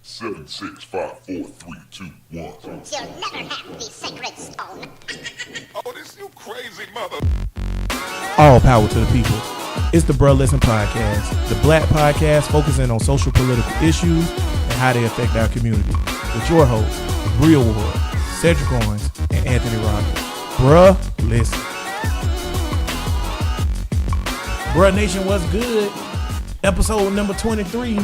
7, 6, 5, 4, 3, 2, 1. You'll never have the sacred stone. Oh, this you crazy mother. All power to the people. It's the Bruh Listen Podcast, the black podcast focusing on social political issues and how they affect our community. With your hosts, Bria Ward, Cedric Owens, and Anthony Rogers. Bruh Listen. Bruh Nation, what's good? Episode number 23.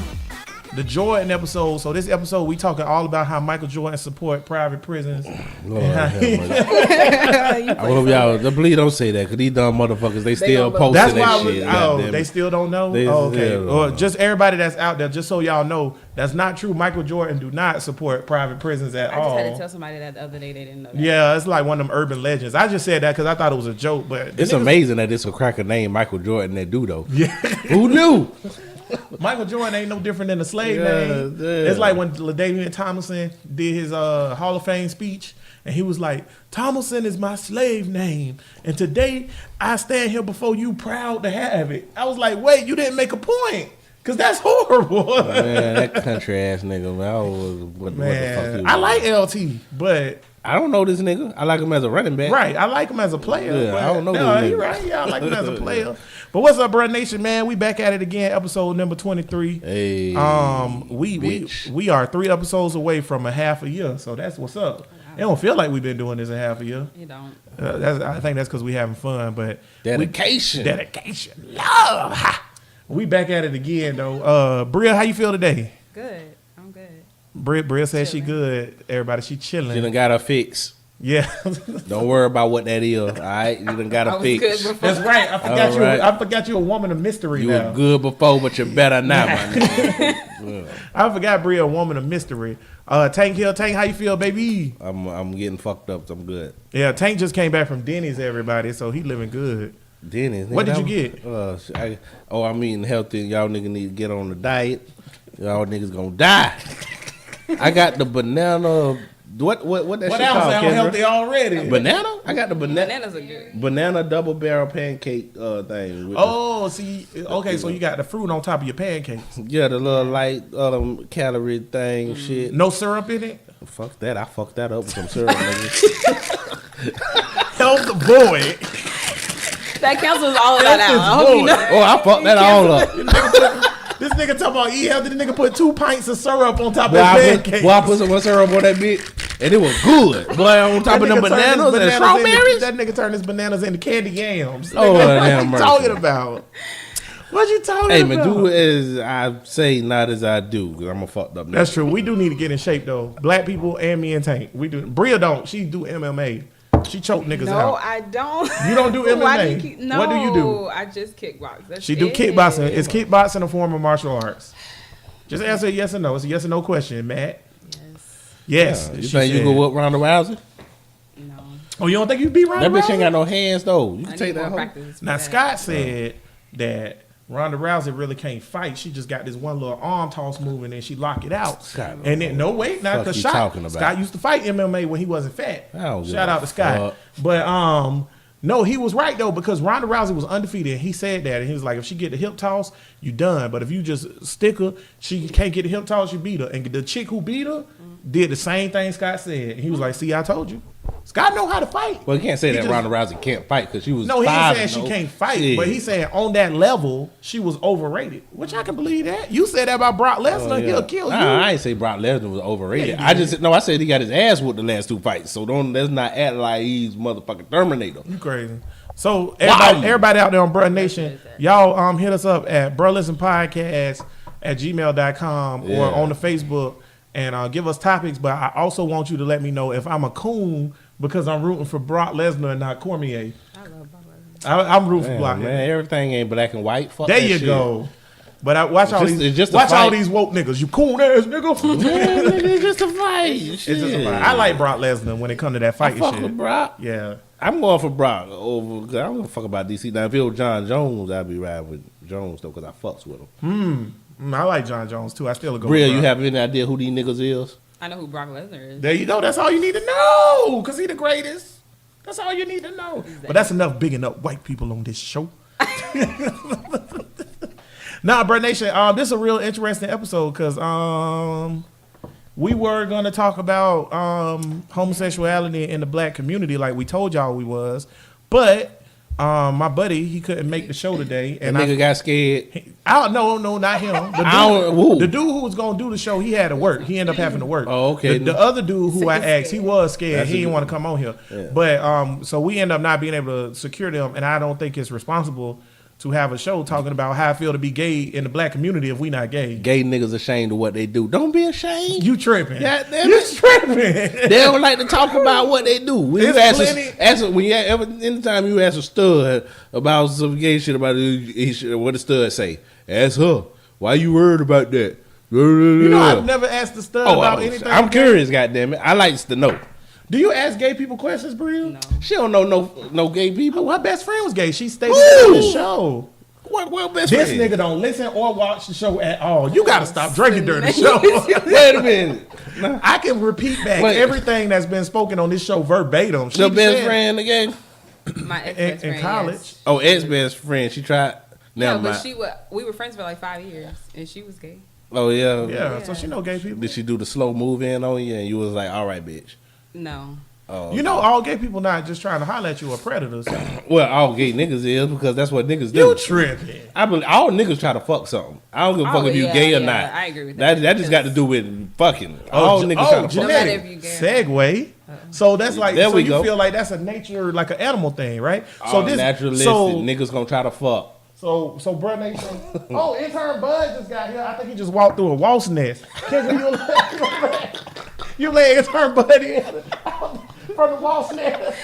The Jordan episode. So this episode, we talking all about how Michael Jordan support private prisons. Lord, I hope y'all, please don't say that, because these dumb motherfuckers, they still posting that's that why shit. they still don't know? They okay. still don't Or know. just everybody that's out there, just so y'all know, that's not true. Michael Jordan do not support private prisons at I all. just had to tell somebody that the other day they didn't know that. Yeah, it's like one of them urban legends. I just said that because I thought it was a joke, but It's amazing that it's a cracker named Michael Jordan that do, though. Yeah. Who knew? Michael Jordan ain't no different than a slave Yeah, name. yeah. It's like when LaDainian Tomlinson did his Hall of Fame speech, and he was like, "Tomlinson is my slave name, and today I stand here before you proud to have it." I was like, "Wait, you didn't make a point, because that's horrible." Man, that country ass nigga, man. What the fuck he was I like doing? LT, but I don't know this nigga. I like him as a running back. right, I like him as a player. Yeah, but I don't know No, this you nigga. right. Yeah, I like him as a player. But what's up, Bruh Nation, man? We back at it again, episode number 23. Hey, We are 3 episodes away from a half a year, so that's what's up. It don't feel like we've been doing this a half a year. You don't. I think that's because we having fun, but dedication. dedication, love. Ha! We back at it again though. Bria, how you feel today? Good. I'm good. Bria said she Chilling. good. Everybody, she You done chilling. got her fix. Yeah, Don't worry about what that is. All right, you done got I her was good fix. before. that's right. I forgot All you. right. I forgot you a woman of mystery You now. were good before, but you're better now, my nigga. I forgot Bria a woman of mystery. Tank Hill, Tank, how you feel, baby? I'm getting fucked up. So I'm good. Yeah, Tank just came back from Denny's, everybody, so he living good. Dennis, What nigga, did you get? I'm eating healthy. Y'all niggas need to get on the diet. Y'all niggas gonna die. I got the banana. What that What shit else called? sound Kendra? healthy already? Banana? I got the Bananas are good. banana double barrel pancake thing. With Oh, see, okay, so you got the fruit on top of your pancakes. the little light calorie thing. Shit. No syrup in it? Fuck that. I fucked that up with some syrup. Nigga. Help the boy. That cancels all of that That's out. I hope you his know. Oh, I fucked that all up. This nigga talking about eat healthy. This nigga put 2 pints of syrup on top Boy, of I his put pancakes. some syrup on that bitch, and it was good. Boy, on top of them bananas and strawberries. That nigga turned his bananas into candy yams. Oh, Nigga, damn what you mercy. talking about? What you talking Hey about? man, do as I say, not as I do, because I'm a fucked up nigga. That's true. We do need to get in shape though. Black people and me and Tank. We do. Bria don't. She do MMA. She choke niggas No, out. I don't. You don't do MMA? Why do you keep, no, What do you do? I just kickbox. That's She do it. kickboxing. Is kickboxing a form of martial arts? Just answer yes or no. It's a yes or no question, Matt. Yes. You she think you said. can whoop Ronda Rousey? No. Oh, you don't think you beat Ronda That bitch ain't Rousey? got no hands though. You I can need take more that home. practice. for Now that. Scott said that Ronda Rousey really can't fight. She just got this one little arm toss move and then she lock it out. Scott, And then no wait, now fuck because you talking about? Scott used to fight MMA when he wasn't fat. I don't give Shout a out to Scott. fuck. But no, he was right though, because Ronda Rousey was undefeated. He said that, and he was like, if she get the hip toss, you done. But if you just stick her, she can't get the hip toss, you beat her. And the chick who beat her did the same thing Scott said. And he was like, see, I told you. Scott know how to fight. Well, you can't say He that just- Ronda Rousey can't fight because she was. No, he ain't 5 saying she and can't fight, Shit. but he's saying on that level, she was overrated. Which I can believe that. You said that about Brock Lesnar, Oh, yeah. he'll kill you. Nah, I ain't say Brock Lesnar was overrated. Yeah, you I did. just I said he got his ass whooped the last 2 fights. So let's not act like he's motherfucking Terminator. You crazy. So everybody out there on Bruh Nation, y'all hit us up at bruhlistenpodcast at gmail.com Yeah. or on the Facebook and give us topics. But I also want you to let me know if I'm a coon because I'm rooting for Brock Lesnar and not Cormier. I love Brock Lesnar. I'm rooting for Man, Brock. man, everything ain't black and white. Fuck There that you shit. go. But I watch all It's these just a watch all fight. these woke niggas. You coon ass nigga. Man, nigga, it's just a fight. It's just a fight. I like Brock Lesnar when it comes to that I fighting fuck shit. with Brock. Yeah. I'm going for Brock over. Cause I don't give a fuck about DC. Now if it was John Jones, I'd be riding with Jones though, cause I fucks with him. I like John Jones too. I still go. Bria, with you Brock. have any idea who these niggas is? I know who Brock Lesnar is. There you go. That's all you need to know. Cause he the greatest. That's all you need to know. But that's enough bigging up white people on this show. Nah, Bruh Nation, this is a real interesting episode because we were gonna talk about homosexuality in the black community, like we told y'all we was, but my buddy he couldn't make the show today, and nigga got scared. No, not him. The dude who was gonna do the show, he had to work. He ended up having to work. Oh, okay. The other dude who I asked, he was scared. He didn't want to come on here. Yeah. But so we end up not being able to secure them, and I don't think it's responsible to have a show talking about how I feel to be gay in the black community if we not gay. Gay niggas ashamed of what they do. Don't be ashamed. You tripping. God damn You it. tripping. They don't like to talk about what they do. When you anytime you ask a stud about some gay shit about what the stud say, ask her, why you worried about that? You know, I've never asked the stud about anything. I'm curious, goddammit. I like to know. Do you ask gay people questions, Bria? No. She don't know no gay people. Her best friend was gay. She stayed on the show. What best This friend? nigga don't listen or watch the show at all. You gotta stop drinking during the show. Wait a minute. I can repeat back everything that's been spoken on this show verbatim. Your best friend again? My ex-best friend, in college. yes. Oh, ex-best friend. She tried. No, Never but mind. we were friends for like 5 years, and she was gay. Oh, yeah. Yeah, so she know gay people. Did she do the slow move in on you and you was like, all right, bitch? No. Oh, You know, all gay people not just trying to holler at you or predators. well, all gay niggas is because that's what niggas do. You tripping. I believe all niggas try to fuck something. I don't give a fuck if you gay or not. I agree with that. That just got to do with fucking. All niggas try to fuck. No matter if genetic. you gay or Segue. So that's like, There so we you go. feel like that's a nature, like an animal thing, right? All naturalistic niggas gonna try to fuck. So Bro Nation. Oh, intern Bud just got here. I think he just walked through a wasp nest. You lay intern Bud in from the wasp nest.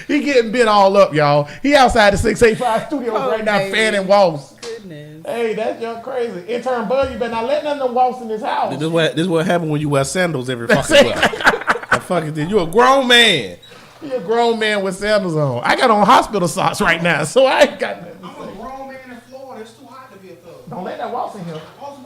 He getting bit all up, y'all. He outside the 685 studios right now baby. fanning wasps. Goodness. Hey, that's just crazy. Intern Bud, you better not let none of them wasps in this house. This what happened when you wear sandals every fucking week. I fucking did. You a grown man. You a grown man with sandals on. I got on hospital socks right now, so I ain't got nothing to I'm a say. grown man in Florida. It's too hot to be a thug. Don't let that wasp in here. Wasp.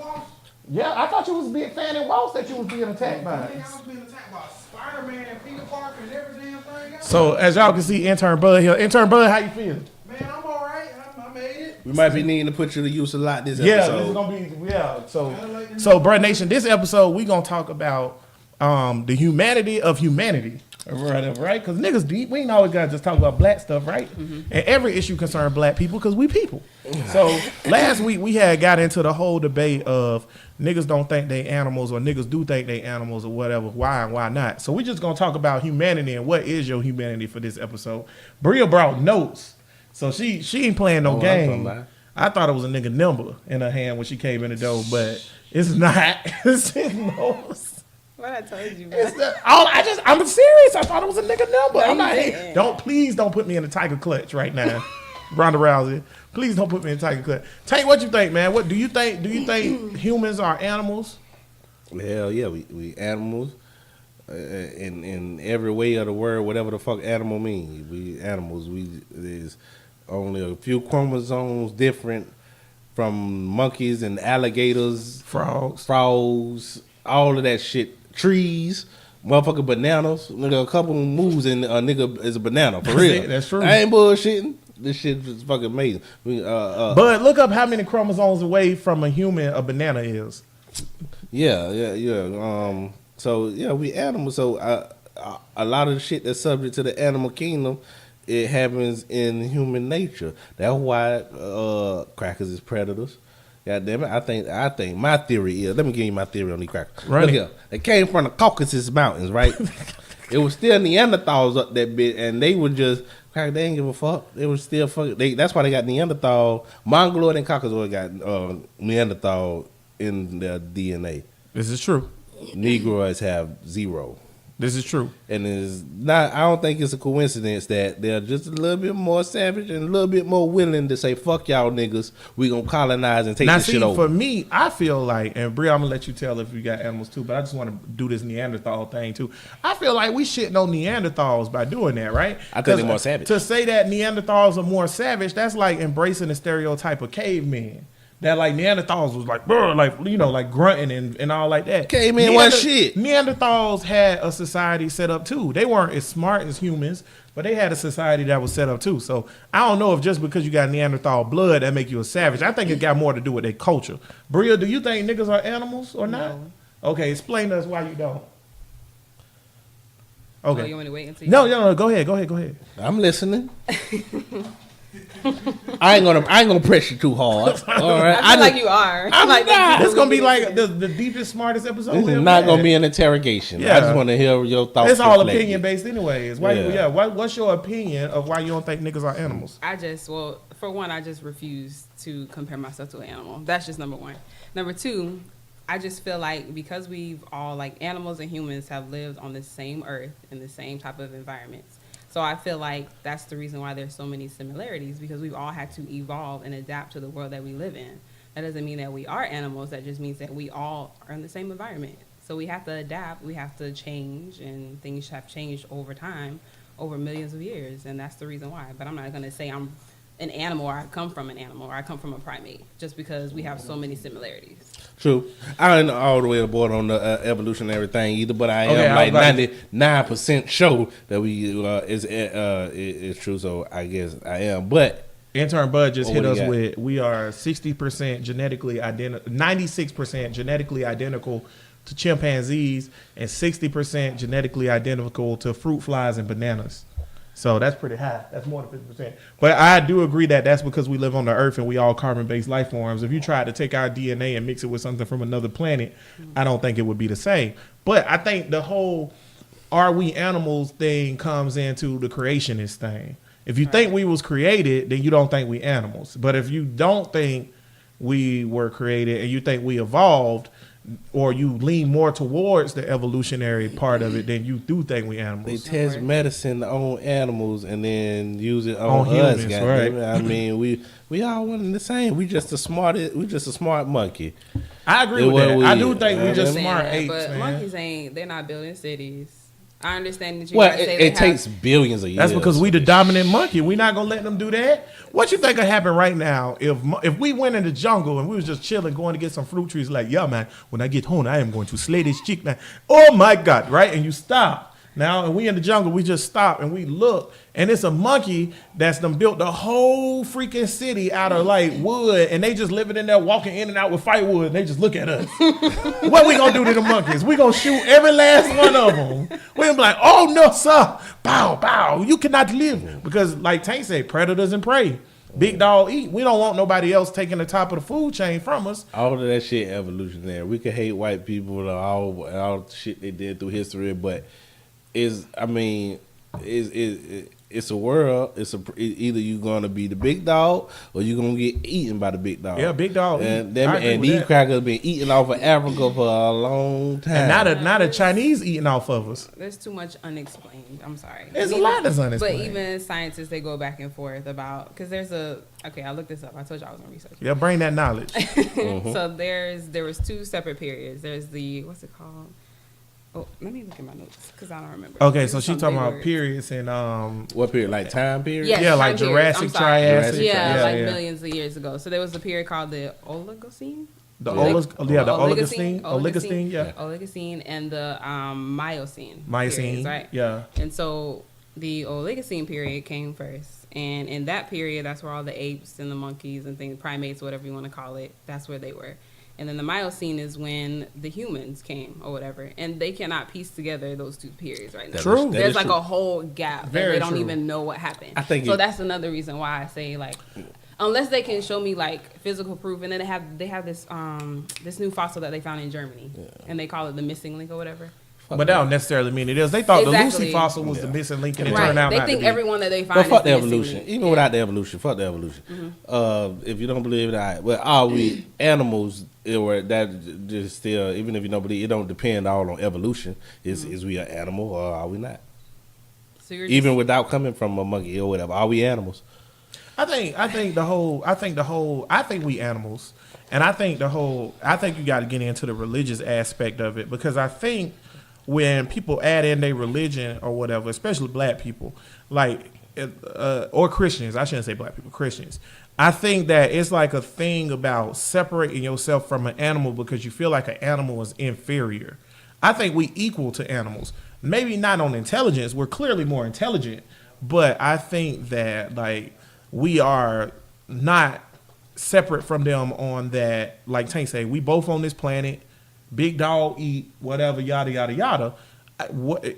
Yeah, I thought you was being fanning wasps that you was being attacked by. I was being attacked by Spider-Man and Peter Parker and every damn thing. So as y'all can see, intern Bud here. Intern Bud, how you feel? Man, I'm all right. I made it. We might be needing to put you to use a lot this Yeah, episode. this is gonna be So Bruh Nation, this episode we gonna talk about the humanity of humanity. Right? Because niggas deep, we ain't always gotta just talk about black stuff, right? And every issue concern black people because we people. So last week we had got into the whole debate of niggas don't think they animals or niggas do think they animals or whatever. Why and why not? So we just gonna talk about humanity and what is your humanity for this episode. Bria brought notes, so she ain't playing no Oh, I'm game. talking about. I thought it was a nigga number in her hand when she came in the door, but it's not. It's his nose. What I told you, It's bro. I'm serious. I thought it was a nigga number. No, I'm you not. didn't. Please don't put me in a tiger clutch right now, Ronda Rousey. Please don't put me in a tiger clutch. Tank, what you think, man? What do you think? Do you think humans are animals? Hell yeah, we animals. In every way of the word, whatever the fuck animal means, we animals. There's only a few chromosomes different from monkeys and alligators, Frogs. all of that shit. Trees, motherfucking bananas. Nigga, a couple moves and a nigga is a banana for real. That's true. I ain't bullshitting. This shit is fucking amazing. But look up how many chromosomes away from a human a banana is. Yeah. So yeah, we animals. So a lot of the shit that's subject to the animal kingdom, it happens in human nature. That's why crackers is predators. God damn it! I think my theory is. Let me give you my theory on these crackers. Right. Look here. They came from the Caucasus Mountains, right? It was still Neanderthals up that bit, and they were just they didn't give a fuck. They were still fucking. That's why they got Neanderthal, Mongoloid, and Caucasoid got Neanderthal in their DNA. This is true. Negroids have 0. This is true. And it's not. I don't think it's a coincidence that they're just a little bit more savage and a little bit more willing to say, "Fuck y'all niggas, we gonna colonize and take Now, this see, shit over." for me, I feel like, and Bria, I'm gonna let you tell if you got animals too, but I just want to do this Neanderthal thing too. I feel like we shitting on Neanderthals by doing that, right? I think they're more savage. To say that Neanderthals are more savage, that's like embracing the stereotype of cavemen. That like Neanderthals was like, brr, like like grunting and all like that. Cavemen wasn't shit. Neanderthals had a society set up too. They weren't as smart as humans, but they had a society that was set up too. So I don't know if just because you got Neanderthal blood that make you a savage. I think it got more to do with their culture. Bria, do you think niggas are animals or not? Okay, explain to us why you don't. Oh, Okay. you want me to wait until you No, go ahead. I'm listening. I ain't gonna press you too hard. All right, I feel like you are. I'm like, not. This gonna be like the deepest, smartest episode. This we is ever not gonna had. be an interrogation. Yeah. I just want to hear your thoughts. It's all reflected. opinion based, anyways. Why? Yeah. What's your opinion of why you don't think niggas are animals? well, for one, I just refuse to compare myself to an animal. That's just number one. Number two, I just feel like because we've all, like, animals and humans have lived on the same earth in the same type of environments. So I feel like that's the reason why there's so many similarities, because we've all had to evolve and adapt to the world that we live in. That doesn't mean that we are animals. That just means that we all are in the same environment. So we have to adapt. We have to change, and things have changed over time, over millions of years, and that's the reason why. But I'm not going to say I'm an animal, or I come from an animal, or I come from a primate, just because we have so many similarities. True. I ain't all the way aboard on the evolutionary thing either, but I Okay, am like I was 99% sure that we is true. So I guess I am. But Intern Bud just Oh, hit what us do you got? with we are 60% genetically identical, 96% genetically identical to chimpanzees, and 60% genetically identical to fruit flies and bananas. So that's pretty high. That's more than 50%. But I do agree that that's because we live on the earth and we all carbon-based life forms. If you tried to take our DNA and mix it with something from another planet, I don't think it would be the same. But I think the whole "are we animals" thing comes into the creationist thing. If you think we was created, then you don't think we animals. But if you don't think we were created and you think we evolved, or you lean more towards the evolutionary part of it, then you do think we they animals. test medicine on animals and then use it On on us. humans, Goddamn right. it. I mean, we all one and the same. We just a smart monkey. I agree It with what that. we I do is. think we I just Saying smart that, apes, but man. monkeys they're not building cities. I understand that you Well, guys say they it takes billions of years. That's because we the dominant monkey. We not gonna let them do that. What you think would happen right now if we went in the jungle and we was just chilling, going to get some fruit trees? Like, yeah, man, when I get home, I am going to slay this chick, man. Oh my God, right? And you stop. Now, and we in the jungle, we just stop and we look, and it's a monkey that's done built the whole freaking city out of like wood, and they just living in there, walking in and out with firewood, and they just look at us. What we gonna do to the monkeys? We gonna shoot every last one of them. We gonna be like, oh no, sir, bow, bow, you cannot live, because like Tank said, predators and prey. Big dog eat. We don't want nobody else taking the top of the food chain from us. All of that shit evolutionary. We can hate white people and all the shit they did through history, but it's a world. Either you gonna be the big dog or you gonna get eaten by the big dog. Yeah, big dog And eat. I agree with these that. crackers been eating off of Africa for a long time. And now the Chinese eating off of us. There's too much unexplained. I'm sorry. There's a lot that's unexplained. But even scientists, they go back and forth about, because I looked this up. I told you I was going to research. Yeah, bring that knowledge. So there was two separate periods. There's the, what's it called? Oh, let me look at my notes because I don't remember. Okay, so There's she some talking big about words. periods and What period? Like time period? Yes, yeah, time like periods. Jurassic, I'm sorry. Triassic. Yeah, like yeah. millions of years ago. So there was a period called the Oligocene. The Oligocene, Oligocene, yeah. Oligocene and the Miocene. Miocene, periods, right? yeah. And so the Oligocene period came first, and in that period, that's where all the apes and the monkeys and things, primates, whatever you want to call it, that's where they were. And then the Miocene is when the humans came or whatever, and they cannot piece together those two periods right now. True. That There's is like true. a whole gap Very that they don't true. even know what happened. I think so. That's another reason why I say, like, unless they can show me like physical proof, and then they have this this new fossil that they found in Germany, and they call it the missing link or whatever. But that don't necessarily mean it is. They thought the Exactly. Lucy fossil was the missing link, and it Right? turned out They not think to be. everyone that they find. But fuck is the missing evolution. link. Even without the evolution, fuck the evolution. If you don't believe it, all right. Well, are we animals? Or that just still, even if you don't believe, it don't depend all on evolution. Is we an animal or are we not? So you're Even just, without coming from a monkey or whatever, are we animals? I think we animals, and I think you got to get into the religious aspect of it, because I think when people add in their religion or whatever, especially black people, like or Christians, I shouldn't say black people, Christians. I think that it's like a thing about separating yourself from an animal because you feel like an animal is inferior. I think we equal to animals. Maybe not on intelligence. We're clearly more intelligent, but I think that like we are not separate from them on that. Like Tank say, we both on this planet. big dog eat whatever, yada yada yada.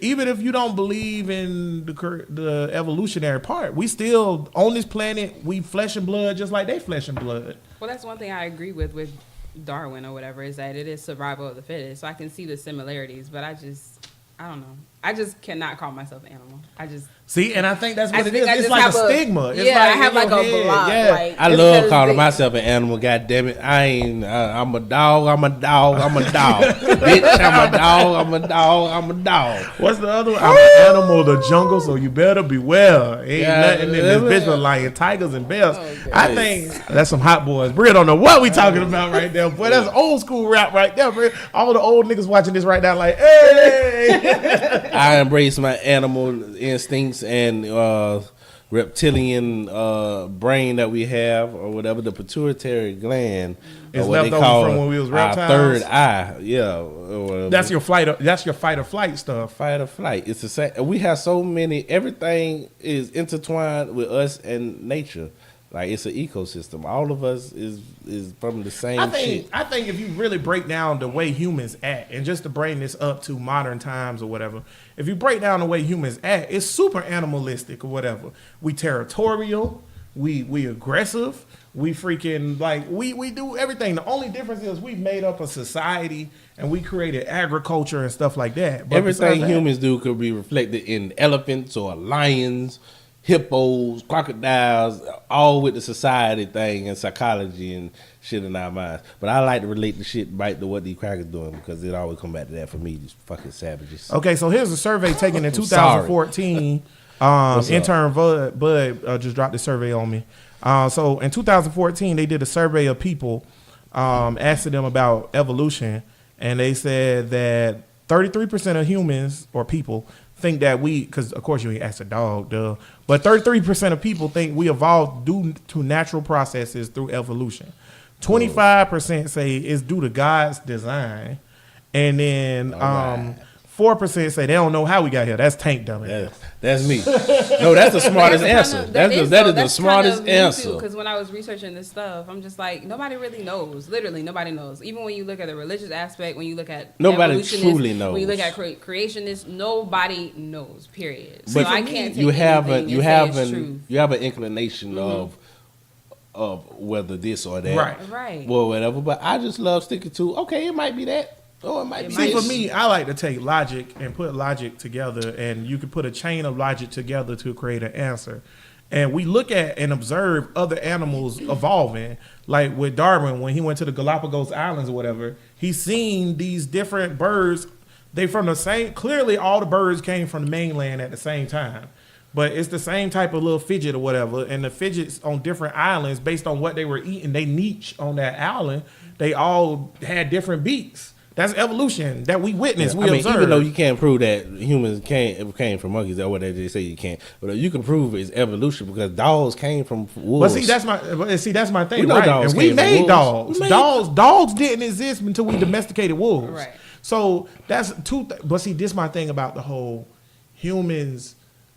Even if you don't believe in the evolutionary part, we still on this planet. We flesh and blood, just like they flesh and blood. Well, that's one thing I agree with Darwin or whatever, is that it is survival of the fittest. So I can see the similarities, but I don't know. I just cannot call myself an animal. See, and I think that's what it think is. I It's just like a have stigma. It's I have in like your a head. block. Yeah. Like, I it's love because calling myself an animal. God damn it, I'm a dog. I'm a dog. I'm a dog. Bitch, I'm a dog. I'm a dog. I'm a dog. What's the other one? I'm an animal of the jungle, so you better beware. Ain't Yeah, nothing in this yeah. bitch but lion, tigers, and bears. Okay. I think that's some hot boys. Bria don't know what we talking about right there. Boy, that's old school rap right there, Bria. All the old niggas watching this right now like, hey. I embrace my animal instincts and reptilian brain that we have, or whatever, the pituitary gland. It's or what left they over call from when we was our reptiles. third eye. Yeah. Or That's your fight or flight stuff. fight or flight. It's the same. We have so many. Everything is intertwined with us and nature. Like, it's an ecosystem. All of us is from the same shit. I think if you really break down the way humans act, and just to bring this up to modern times or whatever, if you break down the way humans act, it's super animalistic or whatever. We territorial, we aggressive, we freaking like we do everything. The only difference is we've made up a society and we created agriculture and stuff like that. But Everything besides that, humans do could be reflected in elephants or lions, hippos, crocodiles, all with the society thing and psychology and shit in our minds. But I like to relate the shit back to what these crackers doing, because it always come back to that for me, these fucking savages. Okay, so here's a survey taken in I'm sorry. 2014. What's Intern Bud just dropped the survey on me. So in 2014, they did a survey of people, asking them about evolution, and they said that 33% of humans or people think that because of course you ain't ask a dog, duh, but 33% of people think we evolved due to natural processes through evolution. 25% say it's due to God's design, and then 4% say they don't know how we got here. That's Tank dummy. That's me. No, that's the smartest answer. That is the smartest answer. Because when I was researching this stuff, I'm just like, nobody really knows. Literally, nobody knows. Even when you look at the religious aspect, when you look at Nobody evolutionists, truly knows. When you look at creationists, nobody knows. Period. But So I can't take you have anything you and say have it's an true. you have an inclination of whether this or that, Right. well, whatever. But I just love sticking to, okay, it might be that, or it might be See, this. for me, I like to take logic and put logic together, and you can put a chain of logic together to create an answer. And we look at and observe other animals evolving. Like with Darwin, when he went to the Galapagos Islands or whatever, he seen these different birds. They from the same, clearly all the birds came from the mainland at the same time. But it's the same type of little fidget or whatever. And the fidgets on different islands, based on what they were eating, they niche on that island, they all had different beaks. That's evolution that we witnessed. Yeah, We I mean, observed. even though you can't prove that humans came from monkeys, that's what they say you can't. But you can prove it's evolution, because dogs came from wolves. But see, that's my thing, We know right? dogs And we came from made wolves. dogs. Dogs didn't exist until we domesticated wolves. Right. So that's but see, this my thing about the whole humans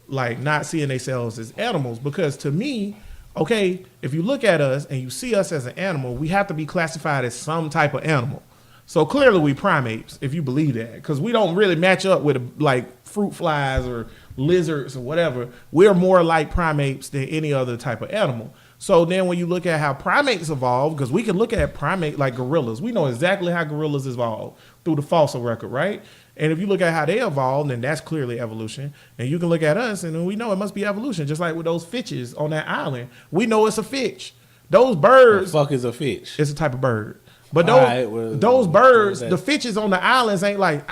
like not seeing themselves as animals, because to me, okay, if you look at us and you see us as an animal, we have to be classified as some type of animal. So clearly we primates, if you believe that, because we don't really match up with like fruit flies or lizards or whatever. We're more like primates than any other type of animal. So then when you look at how primates evolved, because we can look at primate like gorillas. We know exactly how gorillas evolved through the fossil record, right? And if you look at how they evolved, then that's clearly evolution. And you can look at us and we know it must be evolution, just like with those fitches on that island. We know it's a fitch. Those birds, the fuck is a fish? it's a type of bird. But All right, well, those birds, what the is that? fitches on the islands ain't like,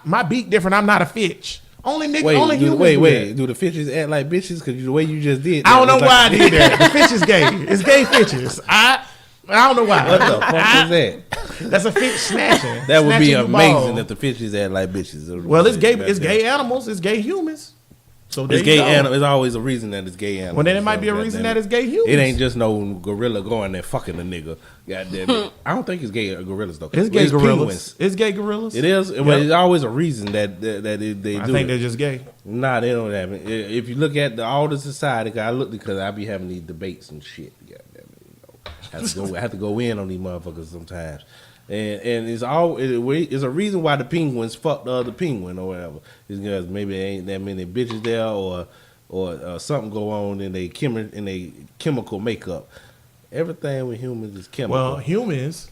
my beak different, I'm not a fitch. Only niggas, only humans wait, do wait. that. Do the fishes act like bitches? Because the way you just did, I don't know was why I like- did that. The fish is gay. It's gay fitches. I don't know why. What the fuck is that? That's a fish snatching. That would be Snatching you amazing ball. if the fishes act like bitches. Well, it's gay. It's gay animals. It's gay humans. So there It's you gay go. animal. It's always a reason that it's gay animal. Well, then it might be a reason that it's gay humans. It ain't just no gorilla going there fucking a nigga. God damn it. I don't think it's gay gorillas though. It's gay gorillas. Penguins. It's gay gorillas. It is, but it's always a reason that they do. I think it. they're just gay. Nah, they don't have it. If you look at all the society, because I be having these debates and shit. God damn it, I have to go in on these motherfuckers sometimes. And it's it's a reason why the penguins fucked the other penguin or whatever. It's because maybe there ain't that many bitches there or something go on in they chemical makeup. Everything with humans is chemical. Well, humans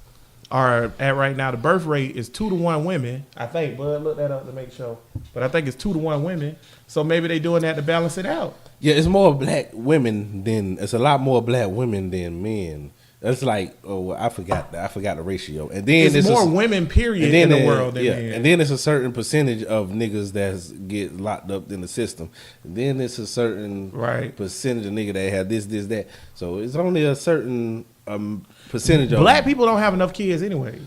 are at right now, the birth rate is 2 to 1 women. I think, Bud, look that up to make sure. But I think it's 2 to 1 women. So maybe they doing that to balance it out. Yeah, it's a lot more black women than men. That's like, I forgot the ratio. And then it's more women, period, in the world than men. And then it's a certain percentage of niggas that get locked up in the system. And then it's a certain percentage of niggas that have this, that. So it's only a certain percentage of black people don't have enough kids anyways.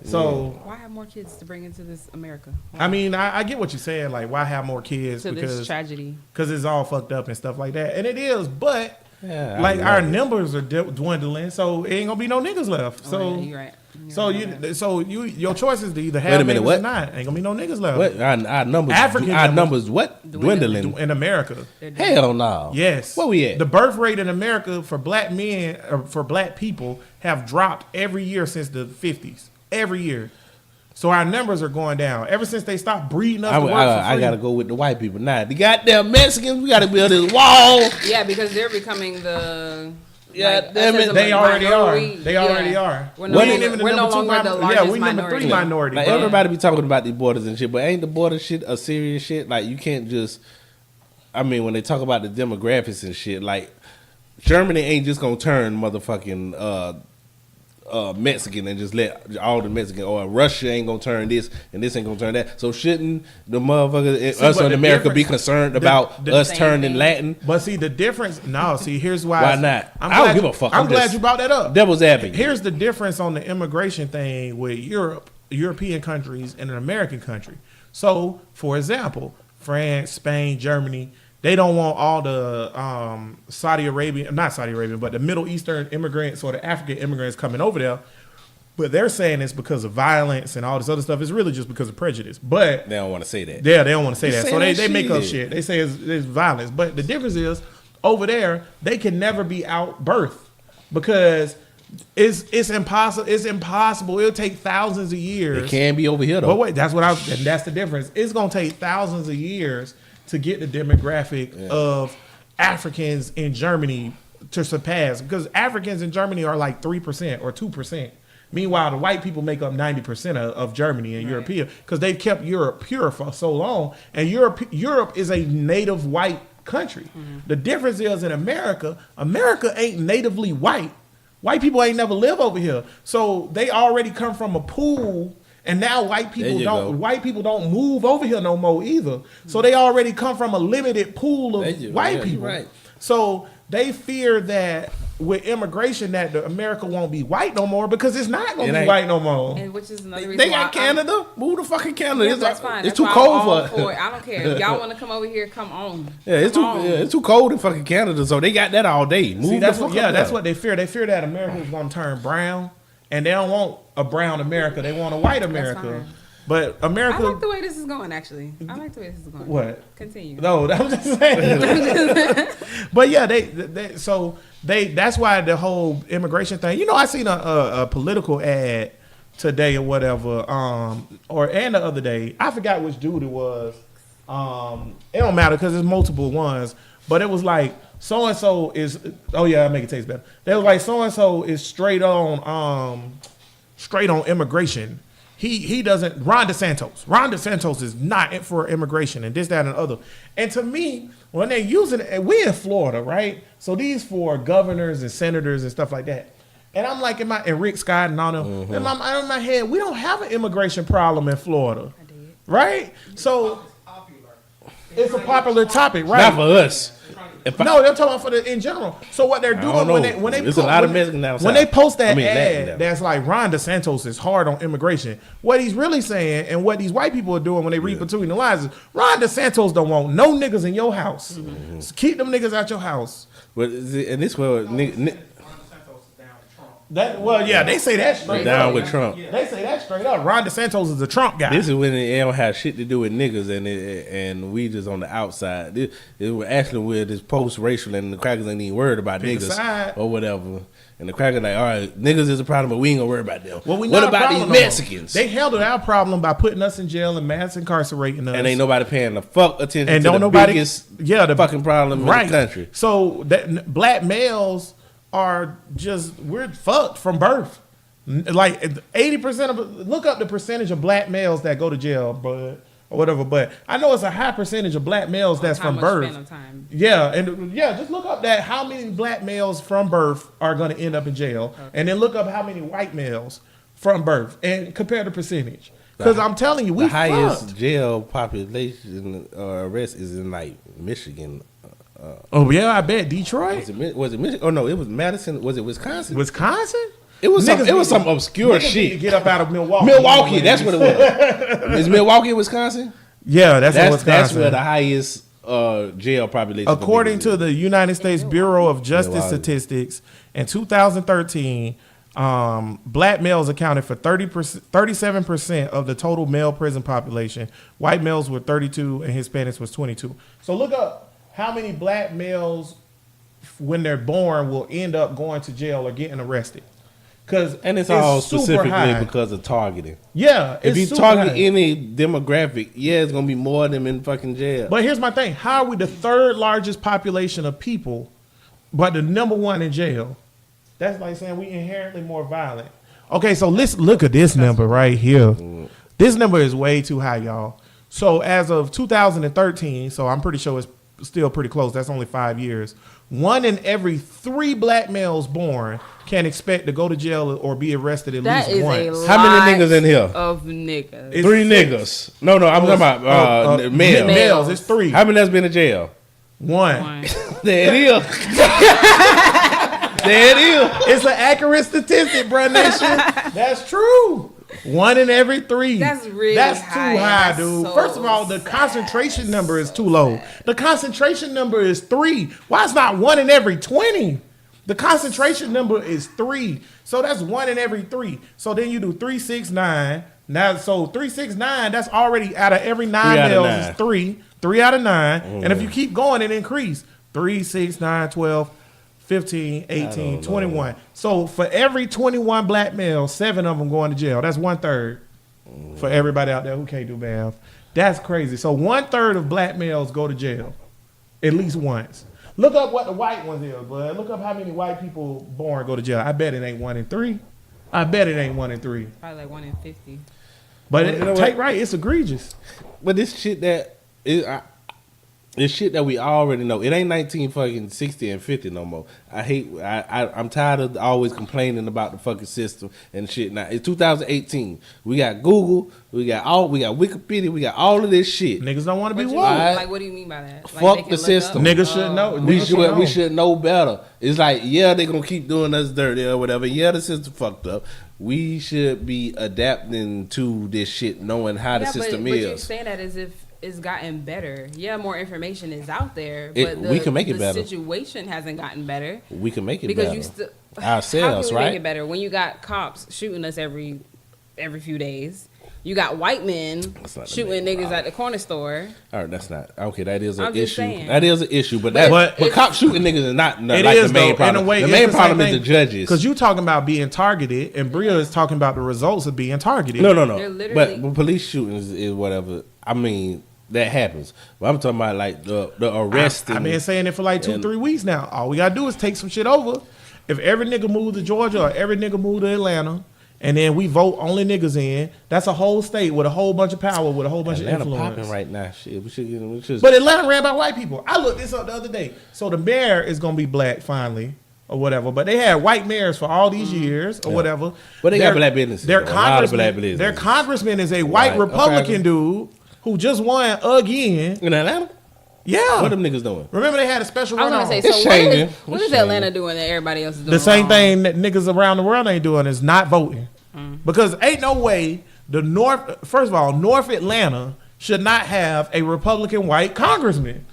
So why have more kids to bring into this America? I mean, I get what you're saying. Like, why have more kids? To this tragedy. Because it's all fucked up and stuff like that. And it is, but our numbers are dwindling, so it ain't gonna be no niggas left. So you're right. Your choice is to either have niggas or not. Ain't gonna be no niggas left. What? Our numbers what? Dwindling in America. Hell no. Yes. Where we at? The birth rate in America for black men or for black people have dropped every year since the 50s. Every year. So our numbers are going down. Ever since they stopped breeding us to work for free. I gotta go with the white people now. The goddamn Mexicans, we gotta build this wall. Yeah, because they're becoming the they already are. They already are. We're no longer the largest we minority. number 3 minority. Like, everybody be talking about these borders and shit, but ain't the border shit a serious shit? Like, you can't just. I mean, when they talk about the demographics and shit, like Germany ain't just gonna turn motherfucking Mexican and just let all the Mexican, or Russia ain't gonna turn this and this ain't gonna turn that. So shouldn't the motherfuckers us in America be concerned about us turning Latin? But see the difference. No, see here's why. Why not? I don't give a fuck. I'm glad you brought that up. Devil's advocate. Here's the difference on the immigration thing with European countries and an American country. So, for example, France, Spain, Germany. They don't want all the not Saudi Arabian, but the Middle Eastern immigrants or the African immigrants coming over there. But they're saying it's because of violence and all this other stuff. It's really just because of prejudice. But they don't want to say that. Yeah, they don't want to say that. So they make up shit. They say it's violence. But the difference is, over there, they can never be out birth because it's impossible. It's impossible. It'll take thousands of years. It can be over here though. But wait, that's the difference. It's gonna take thousands of years to get the demographic of Africans in Germany to surpass, because Africans in Germany are like 3% or 2%. Meanwhile, the white people make up 90% of Germany and European, because they've kept Europe pure for so long. And Europe is a native white country. Mm-hmm. The difference is in America ain't natively white. White people ain't never lived over here. So they already come from a pool. And now white people don't move over here no more either. So they already come from a limited pool of white people. Right. So they fear that with immigration that America won't be white no more, because it's not going to be white no more. And which is another reason they got Canada. Move to fucking Canada. Yeah, that's fine. It's too cold for it. I don't care. If y'all want to come over here, come on. Yeah, it's too cold in fucking Canada. So they got that all day. Move that's what they fear. They fear that America is going to turn brown. And they don't want a brown America. They want a white America. But America... I like the way this is going, actually. I like the way this is going. What? Continue. No, I'm just saying. But yeah, that's why the whole immigration thing... You know, I seen a political ad today or whatever, and the other day. I forgot which dude it was. It don't matter because there's multiple ones. But it was like... So-and-so is, I make it taste better. They was like, so-and-so is straight on immigration. He doesn't, Ron DeSantos is not for immigration and this, that, and the other. And to me, when they're using it, we in Florida, right? So these for governors and senators and stuff like that. And I'm like, and Rick Scott and all them, mm-hmm. in my head, we don't have an immigration problem in Florida. I did. Right? So, it's a popular topic, right? Not for us. No, they're talking in general. So what they're doing when they post that ad that's like Ron DeSantos is hard on immigration, what he's really saying and what these white people are doing when they read between the lines is Ron DeSantos don't want no niggas in your house. Mm-hmm. So keep them niggas out your house. But and this way, They say that straight Down up. with Trump. They say that straight up. Ron DeSantis is a Trump guy. This is when it don't have shit to do with niggas and we just on the outside. It was actually with this post-racial and the crackers ain't even worried about Pick a niggas side. or whatever. And the crackers like, all right, niggas is a problem, but we ain't gonna worry about them. Well, we what not a about these problem no more. Mexicans? They handled our problem by putting us in jail and mass incarcerating us. And ain't nobody paying the fuck attention And to don't the nobody- biggest the fucking problem in the country. So that black males are we're fucked from birth. Like 80% of look up the percentage of black males that go to jail, but or whatever. But I know it's a high percentage of black males that's from birth. Yeah, and just look up that how many black males from birth are going to end up in jail, and then look up how many white males from birth and compare the percentage. Because I'm telling you, we the highest fucked. jail population arrest is in like Michigan. Oh yeah, I bet Detroit. Was it Michigan? Oh no, it was Madison. Was it Wisconsin? Wisconsin? It was Niggas some obscure niggas need to shit. get up out of Milwaukee. Milwaukee, that's what it was. Is Milwaukee, Wisconsin? Yeah, that's Wisconsin. That's where the highest jail population. According to the United States Bureau of Justice Milwaukee. Statistics, in 2013, black males accounted for 37% of the total male prison population. White males were 32 and Hispanics was 22. So look up how many black males, when they're born, will end up going to jail or getting arrested. And it's all super specifically high. because of targeting. Yeah, If you super target high. any demographic, it's gonna be more of them in fucking jail. But here's my thing: how are we the third largest population of people, but the number one in jail? That's like saying we inherently more violent. Okay, so let's look at this number right here. This number is way too high, y'all. So as of 2013, so I'm pretty sure it's still pretty close. That's only 5 years. 1 in every 3 black males born can expect to go to jail or be arrested at That least is once. a lot How many niggas in here? of niggas. It's 3 six. niggas. No, I'm talking about male. Males, it's 3. How many that's been in jail? 1. One. There it is. There it is. It's an accurate statistic, bro, nation. That's true. 1 in every 3. That's really That's high. too high, That's dude. so First of all, the concentration number is too low. The concentration number is 3. Why is not 1 in every 20? The concentration number is 3. So that's 1 in every 3. So then you do 3, 6, 9. Now, so 3, 6, 9, that's already out of every 9 out of males 9. is 3. 3 out of 9. And if you keep going, it increase. 3, 6, 9, 12. 15, 18, 21. So for every 21 black males, 7 of them going to jail. That's 1/3 for everybody out there who can't do math. That's crazy. So 1/3 of black males go to jail at least once. Look up what the white ones is, bud. Look up how many white people born go to jail. I bet it ain't 1 in 3. I bet it ain't 1 in 3. Probably like 1 in 50. But You know take what? right, it's egregious. But this shit it's shit that we already know. It ain't 1960 and 50 no more. I'm tired of always complaining about the fucking system and shit. Now it's 2018. We got Google, we got Wikipedia, we got all of this shit. Niggas don't want to be What you woke. mean? Right. Like, what do you mean by that? Like, Fuck they can the look system. up? Niggas should know. We Niggas should know. should know better. It's like, yeah, they gonna keep doing us dirty or whatever. Yeah, the system fucked up. We should be adapting to this shit, knowing how the system but you're is. saying that as if it's gotten better. Yeah, more information is out there, It- but we can make it the better. situation hasn't gotten better We can make it because better. you still Ourselves, how can we right? make it better when you got cops shooting us every few days? You got white men That's not the shooting main niggas at the corner store. All right, that's not okay. That is an I'm just issue. saying. That is an issue, but But cops shooting niggas is not It like is the main though. problem. In a way, the it's main the problem same is the thing. judges. Because you talking about being targeted, and Bria is talking about the results of being targeted. No. They're literally- But police shootings is whatever. I mean, that happens. But I'm talking about like the arresting. I've been saying it for like 2, and- 3 weeks now. All we gotta do is take some shit over. If every nigga move to Georgia or every nigga move to Atlanta, and then we vote only niggas in, that's a whole state with a whole bunch of power, with a whole bunch Atlanta of influence. popping right now. Shit, we should. But Atlanta ran by white people. I looked this up the other day. So the mayor is gonna be black finally, or whatever. But they had white mayors for all these years, or whatever. But they got Their- black businesses, Their though. A lot of congressman, black businesses. their congressman is a white Right. Republican Okay. dude who just won again. in Atlanta. Yeah. What them niggas doing? Remember they had a special I was runoff. gonna say, It's so what changing. is It's Atlanta doing that everybody else is doing? The same wrong? thing that niggas around the world ain't doing is not voting. Because ain't no way the first of all, North Atlanta should not have a Republican white congressman.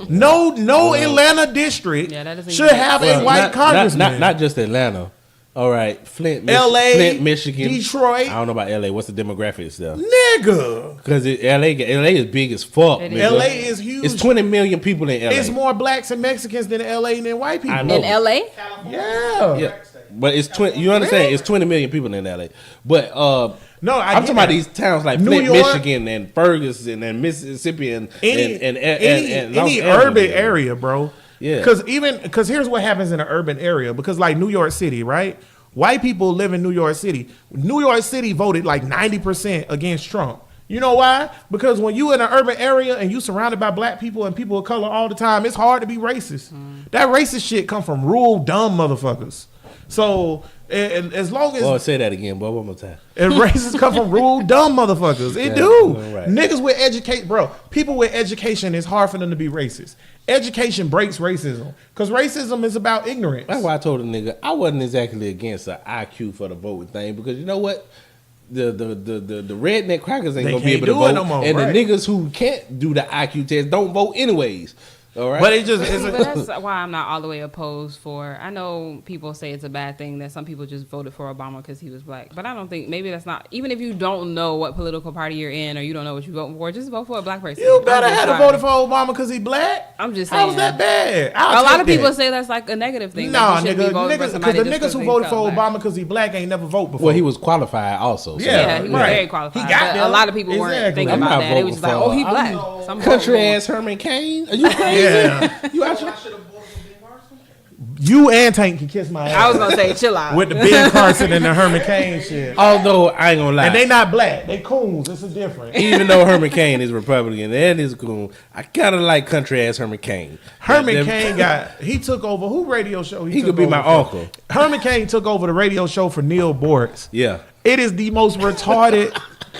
No Atlanta district Yeah, that doesn't should even- have Well, a white congressman. Not just Atlanta. All right, Flint, LA, Flint, Michigan, Detroit. I don't know about LA. What's the demographics there? Nigga. Because LA is big as fuck. It nigga. LA is huge. It's 20 million people in LA. It's more blacks and Mexicans than LA than white people. I know. In LA? Yeah. Yeah, but it's 20. You understand? Really? It's 20 million people in LA. But No, I'm talking about these towns like New Flint, York, Michigan, and Ferguson, and Mississippi, and any Los urban Angeles, area, bro. Yeah. Because here's what happens in an urban area. Because like New York City, right? White people live in New York City. New York City voted like 90% against Trump. You know why? Because when you in an urban area and you surrounded by black people and people of color all the time, it's hard to be racist. That racist shit come from rural dumb motherfuckers. So and as long as Oh, say that again, boy, one more time. and racists come from rural dumb motherfuckers. It Yeah, do. right. Niggas with educate, bro. People with education, it's hard for them to be racist. Education breaks racism because racism is about ignorance. That's why I told a nigga I wasn't exactly against an IQ for the voting thing because you know what? The redneck crackers ain't They gonna be can't able to do it vote, no more, and right. the niggas who can't do the IQ test don't vote anyways. All right, But it just it's But that's why I'm not all the way opposed for. I know people say it's a bad thing that some people just voted for Obama because he was black, but I don't think maybe that's not. Even if you don't know what political party you're in or you don't know what you're voting for, just vote for a black person. you better I'm just have sorry. voted for Obama because he black. I'm just saying. How's that bad? A lot of people say that's like a negative thing. Nah, that you shouldn't be nigga, voting for because somebody the just niggas who they voted felt for black. Obama because he black ain't never vote before. well, he was qualified also. So. Yeah, he was right. very qualified. He got But them. a lot of people weren't Exactly. thinking I'm about not that. They was just like, voting "Oh, he for- black." I'm Some Country vote ass Herman Cain? Are you crazy? Yeah. You out I your should have voted for Ben Carson. You and Tank can kiss my ass. I was gonna say, chill out. with the Ben Carson and the Herman Cain shit. Although I ain't gonna lie, And they not black. They coons. It's a difference. even though Herman Cain is Republican and is cool, I kind of like country ass Herman Cain. Herman Cain he took over. Who radio show He took could be over my for? uncle. Herman Cain took over the radio show for Neil Boris. Yeah. It is the most retarded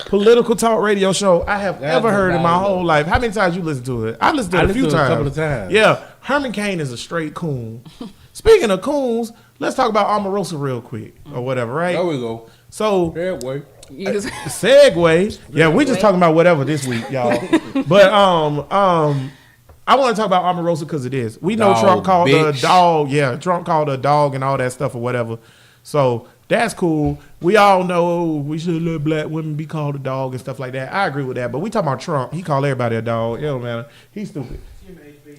political talk radio show I have That's ever heard in my about it. whole life. How many times you listen to it? I listened to it a few times. a couple of times. Yeah, Herman Cain is a straight coon. Speaking of coons, let's talk about Omarosa real quick or whatever, right? There we go. So There way. You just- segue. Yeah, we just talking about whatever this week, y'all. But I want to talk about Omarosa because it is. We know Dog, Trump called her a bitch. dog. Yeah, Trump called her a dog and all that stuff or whatever. So that's cool. We all know we should let black women be called a dog and stuff like that. I agree with that. But we talking about Trump. He called everybody a dog. It don't matter. He's stupid.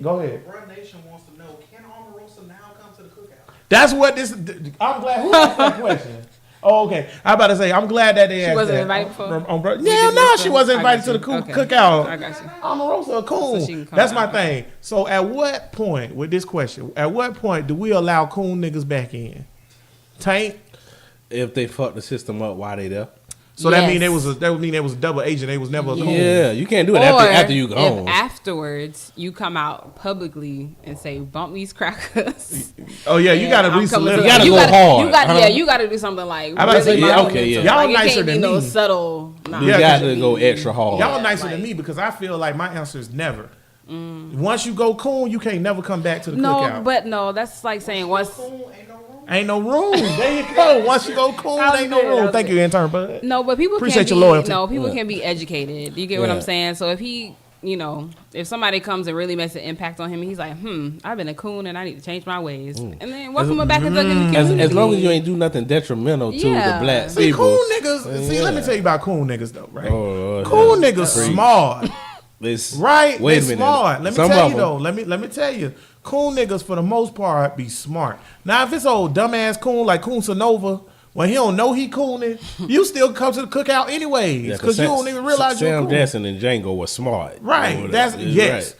Go ahead. Run Nation wants to know, can Omarosa now come to the cookout? That's what this. I'm glad. Who asked that question? Oh, okay. I'm about to say I'm glad that they asked wasn't that. invited for? Yeah, no, she wasn't I got invited to the you. Okay. cookout. I got you. Omarosa a coon. So she can come That's my out. thing. So at what point with this question? At what point do we allow coon niggas back in? Tank. If they fuck the system up, why they there? So that mean Yes. that would mean they was a double agent. They was never a coon. Yeah, you can't do it Or after you gone. if afterwards you come out publicly and say, "Bump these crackers." Oh yeah, you gotta I'm coming re-solidify. to- You gotta go hard. Yeah, you gotta do something like. I'm about to say, really yeah, bump okay, into yeah. it. Y'all Like, nicer it can't be than no me. subtle. Nah. You Yeah, got 'cause to go extra hard. Y'all nicer like- than me because I feel like my answer is never. Once you go coon, you can't never come back to the No, cookout. but no, that's like saying once. Coon, ain't no room. Ain't no room. There you go. Once you go coon, That was ain't no good, that room. was Thank good. you, intern. But No, but people Appreciate can your be. loyalty. No, people Yeah. can be educated. You get what Yeah. I'm saying? So if he, if somebody comes and really makes an impact on him, he's like, I've been a coon and I need to change my ways, and then welcome him back into the community. As long as you ain't do nothing detrimental to Yeah. the black see, people. coon niggas. See, let me Yeah. tell you about coon niggas though, right? Oh, Coon yeah. niggas Preach. smart, It's- right? Wait They a minute. smart. Let me Some tell of you them- though. Let me tell you. Coon niggas for the most part be smart. Now if it's old dumbass coon like Coon Sonova, when he don't know he cooning, you still come to the cookout anyways Yeah, because you don't even realize you're Sam coon. Jackson and Django were smart. Right. You know, That's that's yes.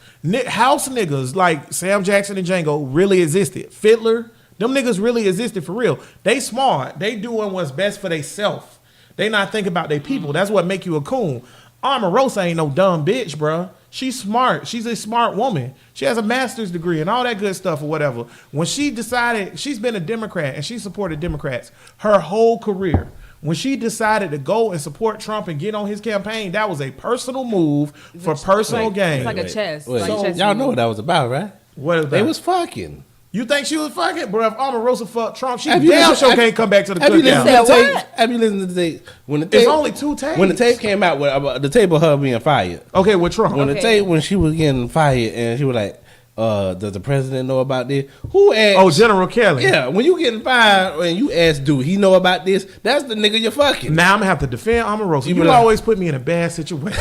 House niggas like Sam Jackson and Django really existed. Fiddler, them niggas really existed for real. They smart. They doing what's best for they self. They not thinking about their people. That's what make you a coon. Omarosa ain't no dumb bitch, bruh. She's smart. She's a smart woman. She has a master's degree and all that good stuff or whatever. When she decided, she's been a Democrat and she supported Democrats her whole career. When she decided to go and support Trump and get on his campaign, that was a personal move for personal gain. It's like a chess. Wait, like chess y'all know move. what that was about, right? What is that? They was fucking. You think she was fucking? Bro, if Omarosa fucked Trump, she Have you damn listened- sure have- can't come back to the Have you listened to cookout. the Said tape? what? Have you listened to the tape? When the It's tape, only 2 tapes. When the tape came out, with the tape of her being fired. Okay, with Trump. When the Okay. tape, when she was getting fired, and she was like, Does the president know about this? Who asked? Oh, General Kelly. Yeah, when you getting fired and you ask, do he know about this? That's the nigga you're fucking. Now I'm gonna have to defend Omarosa. You be like- always put me in a bad situation.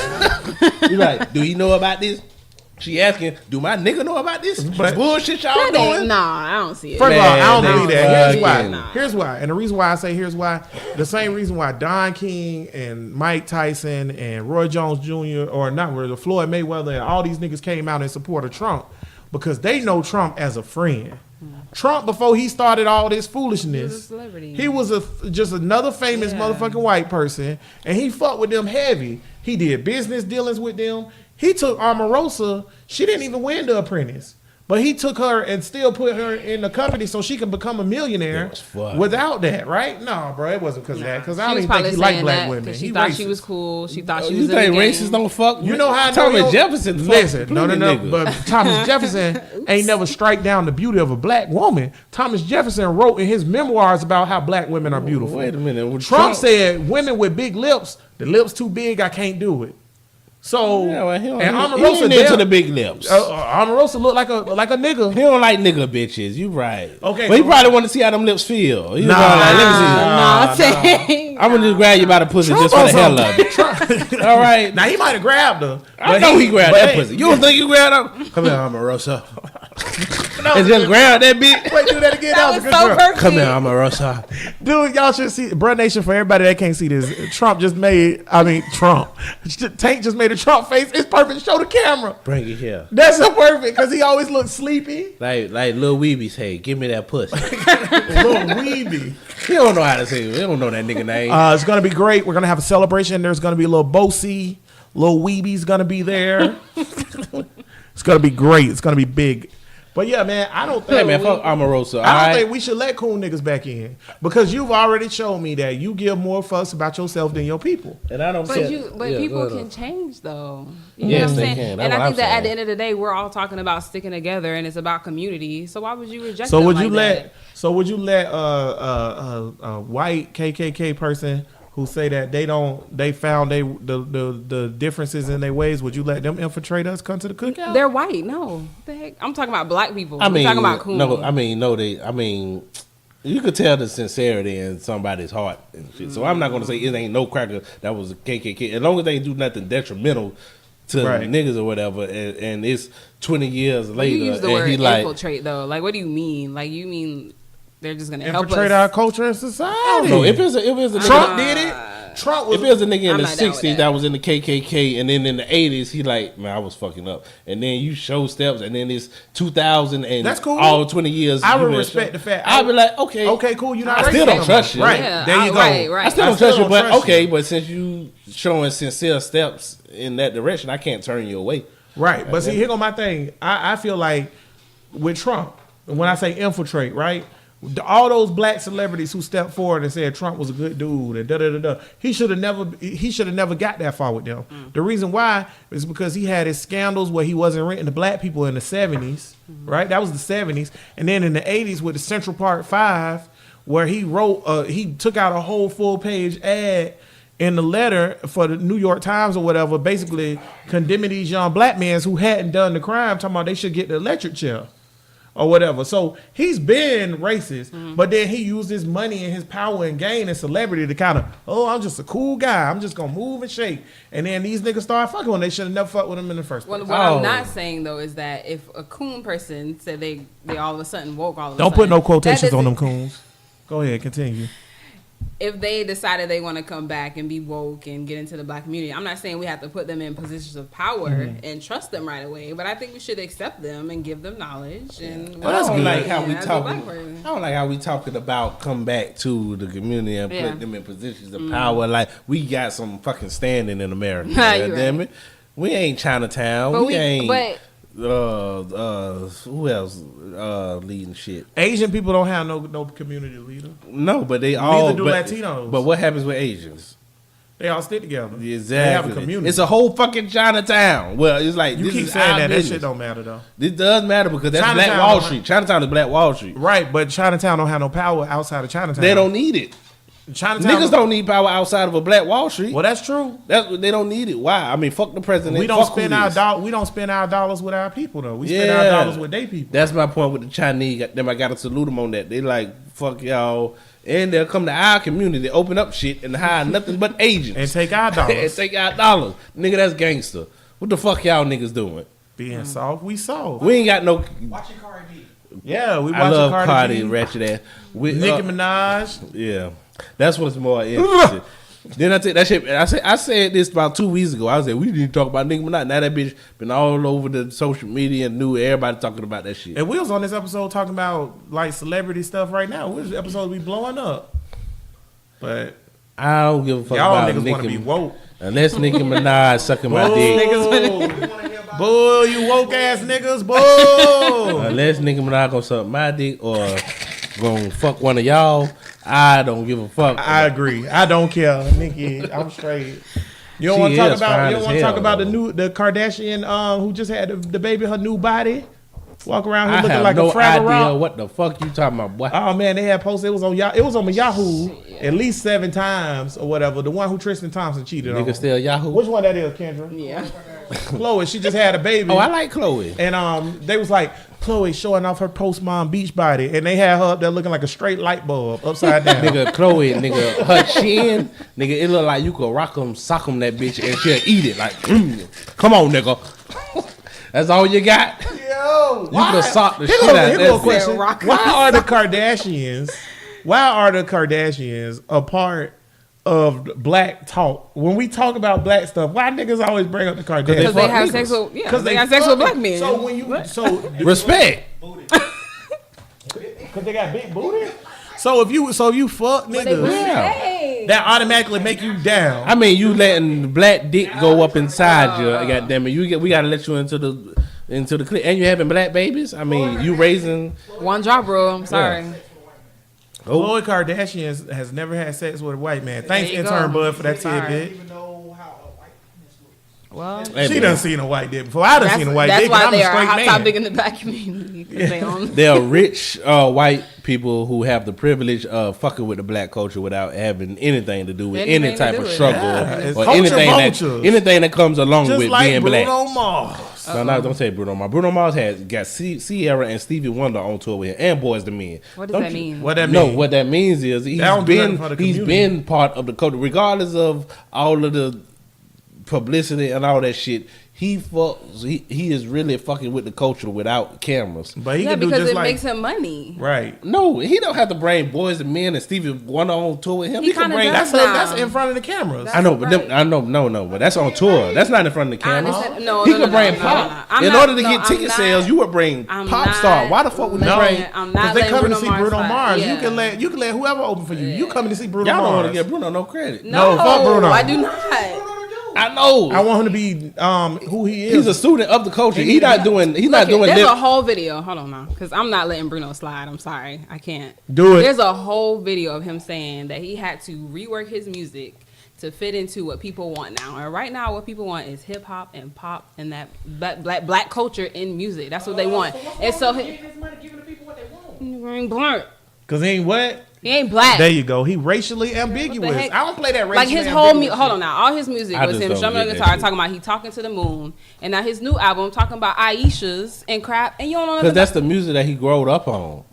You like, do he know about this? She asking, do my nigga know about this? But- Bullshit y'all That ain't- doing. Nah, I don't see it. First of all, I don't Man, believe they that. Here's why. fucking- Here's why. And the reason why I say here's why. The same reason why Don King and Mike Tyson and Roy Jones Jr. or not Roy, Floyd Mayweather and all these niggas came out in support of Trump because they know Trump as a friend. Trump, before he started all this foolishness, He was a celebrity. he was just another famous motherfucking white person, and he fucked with them heavy. He did business dealings with them. He took Omarosa. She didn't even win The Apprentice, but he took her and still put her in the company so she can become a millionaire That was fun. without that, right? No, bro, it wasn't because of that. Because I She don't was even think probably he liked saying black that women. because she He thought racist. she was cool. She thought she You was in think the game. racists don't fuck? You know how I know Thomas he don't- Jefferson fucked Listen, no, plenty niggas. but Thomas Jefferson ain't never strike down the beauty of a black woman. Thomas Jefferson wrote in his memoirs about how black women are beautiful. Wait a minute. When Trump said women with big lips, the lips too big, I can't do it. So Yeah, well, he don't- and he Omarosa ain't into the big lips. Omarosa looked like a nigga. He don't like nigga bitches. You right. Okay, but he so- probably want to see how them lips feel. He was Nah, probably like, let me see. Nah, saying. I'm gonna just grab you by the pussy just for the hell of it. All right. Now he might have grabbed her. I but know he grabbed but that hey, pussy. You don't think you grabbed her? Come here, Omarosa. no, And just grab that bitch. Wait, do that again. That was was a good so job. perfect. Come here, Omarosa. Dude, y'all should see. Bruh Nation, for everybody that can't see this, Trump. Tank just made a Trump face. It's perfect. Show the camera. Bring it here. That's so perfect because he always looks sleepy. Like Lil Weeby say, give me that pussy. Little weeby. He don't know how to say it. He don't know that nigga name. It's gonna be great. We're gonna have a celebration. There's gonna be a little Bosey, little Weeby's gonna be there. It's gonna be great. It's gonna be big. But yeah, man, I don't think Hey man, fuck Omarosa. All I don't right. think we should let cool niggas back in because you've already shown me that you give more fuss about yourself than your people. And I don't But care. people go can ahead. change though. You Yes, know what I'm they saying? can. That's And I what think I'm that at the saying. end of the day, we're all talking about sticking together, and it's about community. So why would you reject? So them would like you that? let? So would you let a white KKK person who say that they found the differences in their ways? Would you let them infiltrate us? Come to the cookout? They're white. No, what the heck. I'm talking about black people. I mean, I'm talking about cool. no. You could tell the sincerity in somebody's heart and shit. So I'm not gonna say it ain't no cracker that was a KKK. As long as they do nothing detrimental to Right. niggas or whatever, and it's 20 years later, You use the and word he like, infiltrate though. Like, what do you mean? Like, you mean they're just gonna help Infiltrate us? our culture and society. no, if it's a nigga, Trump did it. Trump was. if it was a nigga in I'm the not down with 60s that. that was in the KKK, and then in the 80s, he like, man, I was fucking up. And then you show steps, and then it's 2000 and That's cool. all 20 years. I you would been respect show- the fact. I'd be like, okay. Okay, cool. You're not. I still racist don't no trust more. you. Right Yeah, there, you go. right. I still I don't still trust you, don't but trust okay, you. but since you showing sincere steps in that direction, I can't turn you away. Right, but see, here go my thing. I feel like with Trump, when I say infiltrate, right, all those black celebrities who stepped forward and said Trump was a good dude and da da da da, he should have never got that far with them. The reason why is because he had his scandals where he wasn't renting to black people in the 70s, right? That was the 70s, and then in the 80s with the Central Park 5, where he wrote, he took out a whole full page ad in the letter for the New York Times or whatever, basically condemning these young black men who hadn't done the crime, talking about they should get the electric chair or whatever. So he's been racist, but then he used his money and his power and gain and celebrity to kind of, I'm just a cool guy. I'm just going to move and shake. And then these niggas start fucking when they should have never fucked with him in the first place. What I'm not saying though is that if a coon person said they all of a sudden woke all of a sudden. Don't put no quotations that on them doesn't- coons. Go ahead, continue. If they decided they want to come back and be woke and get into the black community, I'm not saying we have to put them in positions of power and trust them right away, but I think we should accept them and give them knowledge. And I don't like how we as a talking. black person. I don't like how we talking about come back to the community and Yeah. put them in positions of power. Like we got some fucking standing in America. You're God damn right. it, we ain't Chinatown. But we ain't. but Who else leading shit? Asian people don't have no community leader. No, but they all. do but, Latinos. But what happens with Asians? They all stick together. Exactly. They have a community. It's a whole fucking Chinatown. Well, it's like you this keep is saying our that. That business. shit don't matter though. This does matter because that's Chinatown Black Wall don't- Street. Chinatown is Black Wall Street. Right, but Chinatown don't have no power outside of Chinatown. They don't need it. Chinatown. Niggas don't need power outside of a Black Wall Street. Well, that's true. They don't need it. Why? I mean, fuck the president. We don't fuck spend who our this. we don't spend our dollars with our people though. We spend our dollars with their people. That's my point with the Chinese. Them, I gotta salute them on that. They like fuck y'all, and they'll come to our community, open up shit, and hire nothing but agents And take our dollars. and take our dollars. Nigga, that's gangster. What the fuck y'all niggas doing? Being soft, we soft. We ain't got no. Watching Cardi B. Yeah, we I watching love Cardi Cardi, B, ratchet ass. With Nicki Minaj. yeah, that's what's more interesting. Then I take that shit. I said this about 2 weeks ago. I said we need to talk about Nicki Minaj. Now that bitch been all over the social media and knew everybody talking about that shit. And we was on this episode talking about like celebrity stuff right now. This episode be blowing up. But I don't give a fuck y'all about niggas want to Nicki be woke. unless Nicki Minaj sucking my dick. Boo, you woke ass niggas, boo. Unless Nicki Minaj gonna suck my dick or gonna fuck one of y'all, I don't give a fuck. I agree. I don't care, Nikki. I'm straight. You don't She want to talk is about. fine You don't as want to talk hell, about though. the Kardashian who just had the baby, her new body, walk around here I looking have like no a Fraggle idea Rock. what the fuck you talking about, boy. Oh man, they had posted. It was on Yahoo at least 7 times or whatever. The one who Tristan Thompson cheated on. Nigga still Yahoo. Which one that is, Kendra? Yeah. Chloe. She just had a baby. Oh, I like Chloe. And they was like, Chloe showing off her post mom beach body, and they had her up there looking like a straight light bulb upside down. Nigga, Chloe, nigga, her chin, nigga, it look like you could rock 'em, sock 'em that bitch, and she'll eat it. Like, come on, nigga. That's all you got? Yo, You could have socked the Here shit go- out here of go a that bitch. question. Rock Why are the Kardashians? Why are the Kardashians a part of black talk? When we talk about black stuff, why niggas always bring up the Kardashians? Because they fuck have niggas. sex with Because they have sex with black fucking- men. So when you Respect. because they got big booty. So if you fuck niggas, Yeah. that automatically make you down. I mean, you letting black dick go up inside you. Goddamn it, we gotta let you into the clip, and you having black babies. I mean, you raising. One drop rule. I'm sorry. Khloe Kardashian has never had sex with a white man. Thanks, There you intern go. Bud, for that Sorry. tidbit. Even know how a white penis looks. Well, Hey, She man. done seen a white dick before. I done seen a white that's dick. and why I'm they a are a straight hot man. topic in the black community. 'Cause they own. There are rich white people who have the privilege of fucking with the black culture without having anything to do with Anything any to type do of with it. struggle Yeah, it's or culture anything vultures. that comes along Just with like being Bruno black. Mars. No, don't say Bruno Mars. Bruno Mars has got Sierra and Stevie Wonder on tour with him, and Boys the Men. What does Don't that you- mean? What that No, mean? what that means is he's don't do nothing for the he's community. been part of the culture, regardless of all of the publicity and all that shit. He is really fucking with the culture without cameras. But he Yeah, can do because just it like makes him money. right. No, he don't have to bring Boys and Men and Stevie Wonder on tour with him. He He can kinda bring. does. That's now. in front of the cameras. I know, but Right. I know, no, but that's on tour. That's not in front of the I camera. understand. No, He no, could no, bring no, pop. no, no. I'm In not- order to no, get I'm ticket not- sales, you would bring I'm pop not star. Why the fuck would you No, bring? I'm because not they letting coming to Bruno see Mars Bruno slide. Mars. Yeah. You can let whoever open for you. You coming to see Bruno Y'all don't want Mars. to give Bruno no credit. No, fuck Bruno. I do not. I know. I want him to be who he is. He's a student of the culture. He's not doing. He's not doing. There's lip- a whole video. Hold on now, because I'm not letting Bruno slide. I'm sorry, I can't Do it. There's a whole video of him saying that he had to rework his music to fit into what people want now. And right now, what people want is hip hop and pop and that black culture in music. That's what they want. And so Giving his money, giving the people what they want. he blunt. Because he ain't what? He ain't black. There you go. He racially ambiguous. heck? I don't play that racially Like his whole ambiguous hold on now, all his music I was just him don't strumming get the that guitar, shit. talking about he talking to the moon, and now his new album talking about Aisha's and crap, and you don't know nothing Because that's about- the music that he growed up on.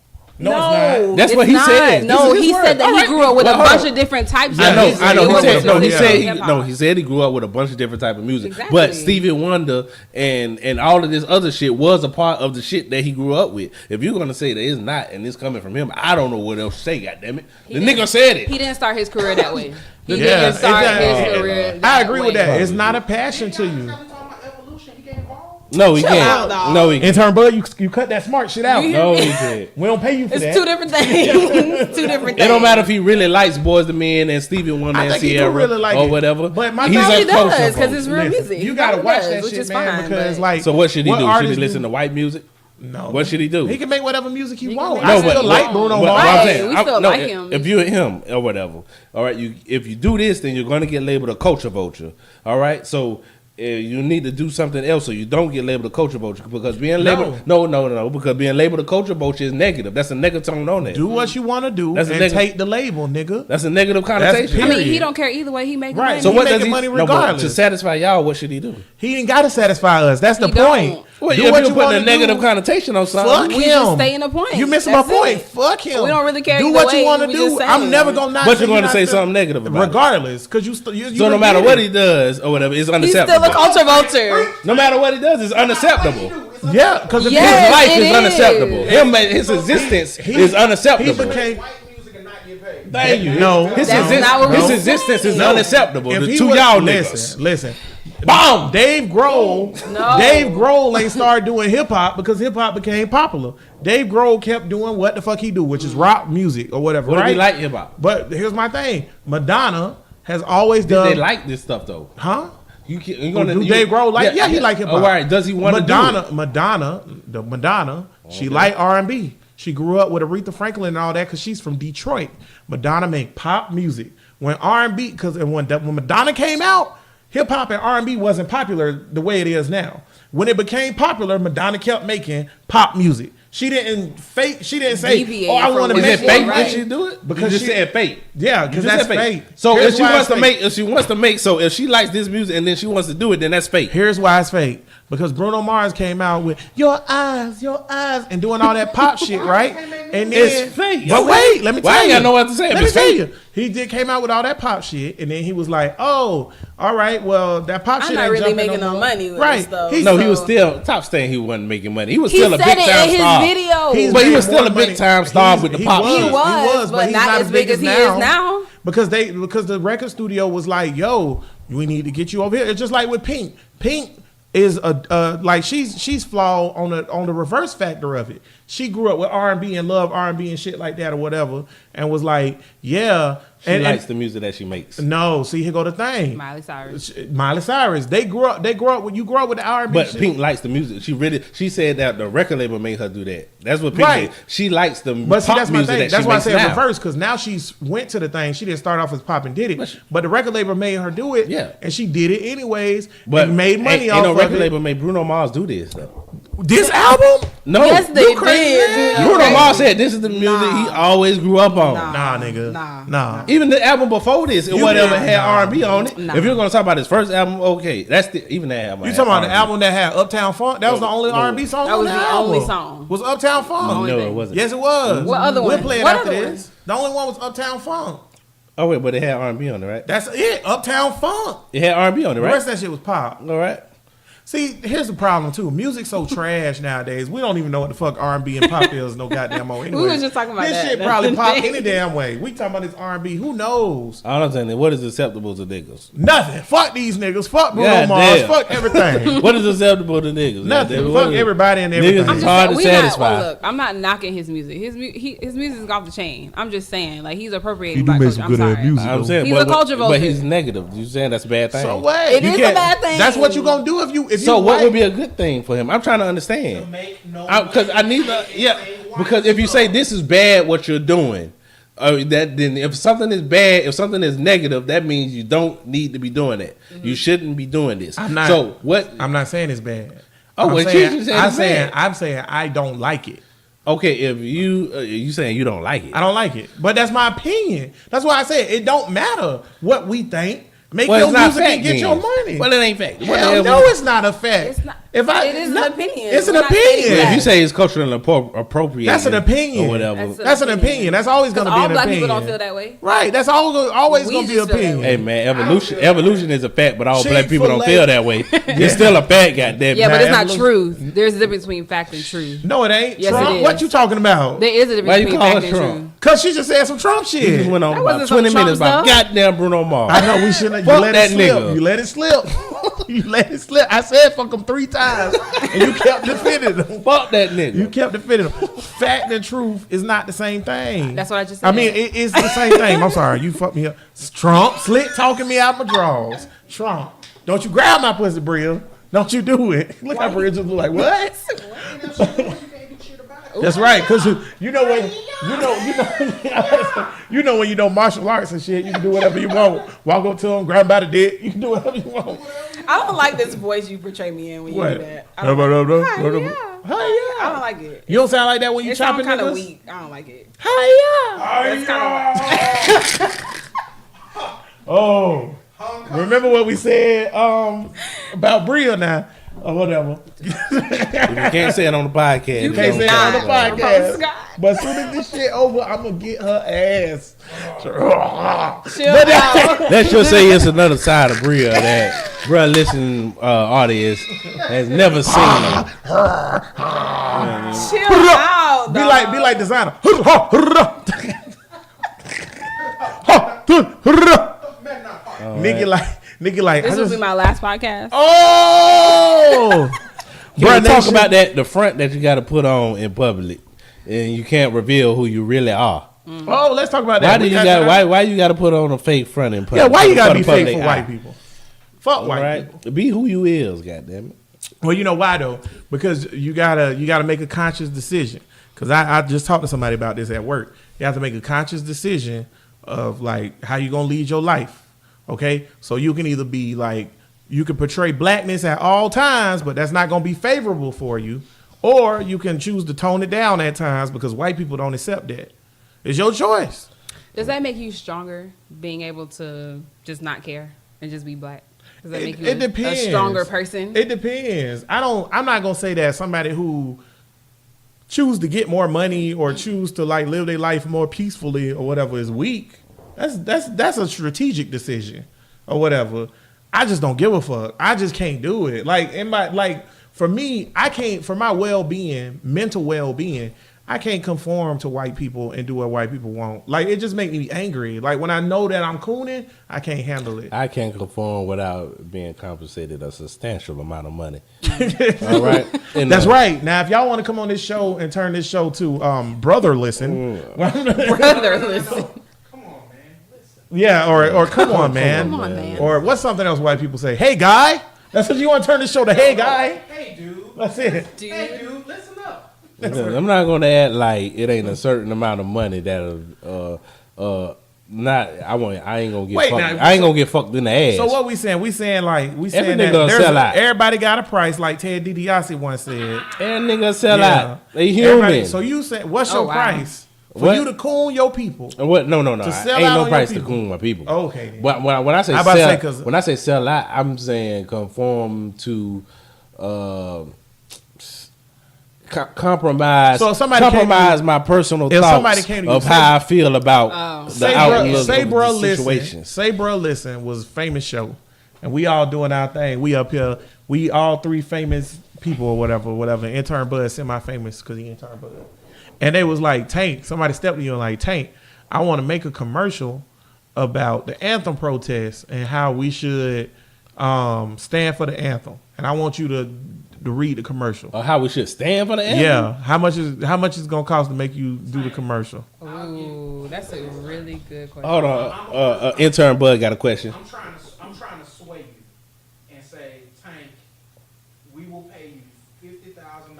No, it's not. That's it's what he not. said. No, This is his he word. said that All he right. grew up with Well, a hold bunch on. of different types. Yeah, of no, music. I know. It He wasn't said- just no, he hip said hop. No, he said he grew up with a bunch of different type of music. Exactly. But Stevie Wonder and all of this other shit was a part of the shit that he grew up with. If you're gonna say that it's not and it's coming from him, I don't know what else to say. Goddamn it, the nigga said it. He didn't start his career that way. He Yeah, didn't start exactly. his career. I that agree with way. that. It's not a passion to you. Every time we talking about evolution, he get involved. No, he Chill can't. out, dog. No, he can't. Intern Bud, you cut that smart shit out. No, he can't. We don't pay you for It's that. two different things. Two different things. It don't matter if he really likes Boys the Men and Stevie Wonder I and think he do Sierra really like or it. whatever. But my he's thing- a He does, culture 'cause folk. it's real Listen, music. you He gotta probably watch does, that which shit, is man. fine, Because but- like, So what should he do? Should he artists listen to white music? No. What should he do? He can make whatever music he He wants. can I make still whatever like he Bruno wants. Mars. Right. Saying, we still like him. If you're him or whatever, all right. If you do this, then you're going to get labeled a culture vulture. All right. So you need to do something else so you don't get labeled a culture vulture, because being labeled no, because being labeled a culture vulture is negative. That's a negative tone on it. Do what you want to do That's and take the label, nigga. That's a negative connotation. I mean, he don't care either way. He making money. So He what making does he money no, but regardless. to satisfy y'all? What should he do? He ain't got to satisfy us. That's the He point. don't. Well, Do if what you you put wanna a negative do. connotation on Fuck something, We him. just stay in the point. You missing my That's point. it. Fuck him. We don't really care Do either what you way. want to We do. just I'm saying. never gonna not. but you're you going to not say to- something negative about it. regardless, because you So no matter what he does or whatever, it's He's unacceptable. still a culture vulture. No matter what he does, it's unacceptable. Yeah, because Yes, His life it is is. unacceptable. His existence is unacceptable. He became. White music and not get paid. Thank you. No, his, That's not what his we're existence is saying. unacceptable. If The he two was- y'all listen, niggas. listen. Bomb. Dave Grohl, No. Dave Grohl ain't started doing hip hop because hip hop became popular. Dave Grohl kept doing what the fuck he do, which is rock music or whatever, What do right? we like hip hop? But here's my thing: Madonna has always Did done. they like this stuff though? Huh? You Do Dave Grohl like? Yeah, he like hip hop. All right. Does he want to do it? Madonna, she like R&B. She grew up with Aretha Franklin and all that because she's from Detroit. Madonna make pop music. When R&B, because when Madonna came out, hip hop and R&B wasn't popular the way it is now. When it became popular, Madonna kept making pop music. She didn't fake. She didn't say, Deviate "Oh, I want to from Is make it fake one when right." she do it? Because you just she- said fake. Yeah, You because just that's said fake. So Here's if she why wants it's to fake. make, so if she likes this music and then she wants to do it, then that's fake. Here's why it's fake. Because Bruno Mars came out with your eyes, and doing all that pop shit, right? And then, It's fake. But wait, let me tell Well, I you. ain't got no what to say. Let me It's tell fake. you. He came out with all that pop shit, and then he was like, "Oh, all right, well, that pop I'm shit not ain't really jumping making no more." money with right? this, though. He, No, So- he was still top saying he wasn't making money. He was He still a said big it time in his star. video. he's But he made was still more a big money. time star with the pop He music. was, but he's not as big as he is now. because the record studio was like, "Yo, we need to get you over here." It's just like with Pink. Pink is like she's flawed on the reverse factor of it. She grew up with R&B and loved R&B and shit like that or whatever, and was like, "Yeah." She and likes the music that she makes. no, see, here go the thing. Miley Cyrus. Miley Cyrus. They grew up when you grow up with the R&B. But shit. Pink likes the music. She said that the record label made her do that. That's what Pink Right. said. She likes the But see, pop that's my music thing. that That's she why I makes said now. reverse, because now she's went to the thing. She didn't start off as pop and did it, but the record label made her do it. Yeah. and she did it anyways. But and made money ain't off no of record it. label made Bruno Mars do this though. This album? No, Yes, they You crazy, did. man. dude. Bruno Mars said this is the music he always grew up on. Nah, nigga. Nah. Even the album before this, You whatever mean- had nah. R&B on it. Nah. If you're gonna talk about his first album, okay, that's even that album. You had talking about the R&B. album that had Uptown Funk? That was the only R&B song. That on was the only album. song. Was Uptown Funk? Only No, thing. it wasn't. Yes, it was. What other We'll one? play it What after other this. The only one was Uptown Funk. Oh wait, but it had R&B on it, right? That's it. Uptown Funk. It had R&B on it, The right? rest of that shit was pop. All right. See, here's the problem too. Music's so trash nowadays. We don't even know what the fuck R&B and pop is no goddamn more. Anyway, We was just talking about this that. shit That's probably the pop thing. any damn way. We talking about this R&B. Who knows? All I'm saying is, what is acceptable to niggas? Nothing. Fuck these niggas. Fuck Bruno God Mars. damn. Fuck everything. What is acceptable to niggas? Nothing. Goddamn, Fuck what is- everybody and Niggas everything. is I'm just hard to saying, satisfy. look, I'm not knocking his music. His music is off the chain. I'm just saying, like, he's appropriating He do black make culture. some I'm good ass sorry. music. I'm saying, He's a culture but vulture. he's negative. You saying that's a bad thing? So what? It You is a can't- bad thing. That's what you gonna do if you So what white. would be a good thing for him? I'm trying to understand. Because I need to, yeah. Because if you say this is bad, what you're doing, that then if something is bad, if something is negative, that means you don't need to be doing that. You shouldn't be doing this. I'm not. So what? I'm not saying it's bad. Oh, I'm well, saying, you just said it's bad. I'm saying I don't like it. Okay, if you saying you don't like it, I don't like it. But that's my opinion. That's why I said it don't matter what we think. Make well, your it's not music fact. and get then. your money. Well, it ain't fact. What the Hell hell no, we- it's not a fact. It's not- It is an opinion. It's an We're not stating opinion. If you say it's culturally appropriate, That's an opinion. or whatever. That's an opinion. That's always going to be all an black opinion. people don't feel that way. Right. That's always We going to be just feel that opinion. way. Hey man, evolution is a fact, but all black people don't Chick-fil-A. feel that way. It's still a fact, goddamn. Yeah, but it's not evolution. truth. There's a difference between fact and truth. No, it ain't. Yes, Trump, it is. what you talking about? There is a Why difference you between call fact us and Trump? truth. Because she just said some Trump He shit. just went on That about wasn't 20 some minutes Trump about stuff. goddamn Bruno Mars. I know we shouldn't. You Fuck let that it slip. nigga. You let it slip. You let it slip. I said fuck him 3 times, and you kept defending him. Fuck that nigga. You kept defending him. Fact and truth is not the same thing. That's what I just I said. mean, it's the same thing. I'm sorry. You fucked me up. Trump slick talking me out my drawers. Trump, don't you grab my pussy, Bria. Don't you do it. Look how Bria just look like, what? That's right, because you know when you know when you know martial arts and shit, you can do whatever you want. Walk up to him, grab him by the dick, you can do whatever you want. I don't like this voice you portray me in when you What? do that. I don't like, Hi, I don't like it. You don't sound like that when you It sounds chopping kind of niggas? weak. I don't like it. Hi, That's kind of Oh, remember what we said about Bria now or whatever. You can't say it on the podcast. You Can't say it on the Not. podcast. Scott. But as soon as this shit over, I'm gonna get her ass. Chill out. Let's just say it's another side of Bria that bruh listening audience has never seen. Chill out. Be dog. like designer. Nigga like. This I will just- be my last podcast. Oh, Can we Bruh, talk nation. about that? The front that you got to put on in public, and you can't reveal who you really are. Oh, let's talk about that. Why do you got? Why you got to put on a fake front in public? Yeah, why you gotta For be the public fake for eye? white people? Fuck white Right? people. Be who you is, goddamn it. Well, you know why though? Because you gotta make a conscious decision. Because I just talked to somebody about this at work. You have to make a conscious decision of like how you gonna lead your life. Okay, so you can either be like you can portray blackness at all times, but that's not gonna be favorable for you, or you can choose to tone it down at times because white people don't accept that. It's your choice. Does that make you stronger, being able to just not care and just be black? Does that make you It depends. a stronger person? It depends. I'm not gonna say that somebody who choose to get more money or choose to like live their life more peacefully or whatever is weak. That's a strategic decision or whatever. I just don't give a fuck. I just can't do it. Like for me, I can't, for my well-being, mental well-being, I can't conform to white people and do what white people want. Like, it just makes me angry. Like, when I know that I'm cooning, I can't handle it. I can't conform without being compensated a substantial amount of money. All right, and, That's right. Now, if y'all want to come on this show and turn this show to Brother Listen, Brother, listen. Come on, man. Listen. yeah, or come on, man. Come on, man. Or what's something else white people say? Hey, guy. That's what you want to turn this show to. Hey, guy. Hey, dude. That's it. Hey, dude. Listen up. I'm not going to act like it ain't a certain amount of money that'll not. I ain't gonna get Wait, fucked. now, I ain't gonna get fucked in the ass. So what we saying? We saying Every that nigga sell out. everybody got a price, like Ted DiBiase once said. And niggas sell Yeah. out. They human. Everybody- So you said, what's your wow. price for What? you to coon your people? What? No. To sell Ain't out no on price your to people. coon my people. Okay, then. When I say I about to sell, say 'cause- when I say sell out, I'm saying conform to compromise. So if somebody came to compromise you- my personal if thoughts somebody came to you, of say- how I feel about the Say outlook bro, of the situation. Say bro, listen was a famous show, and we all doing our thing. We up here, we all three famous people or whatever. Intern Bud, semi-famous because he intern Bud, and they was like, Tank. Somebody stepped to you and like, Tank, I want to make a commercial about the anthem protest and how we should stand for the anthem, and I want you to read the commercial. Or how we should stand for the anthem. Yeah, how much is gonna cost to make you do the commercial? Ooh, that's a really good question. Hold on, intern Bud got a question. I'm trying to sway you and say, Tank, we will pay you $50,000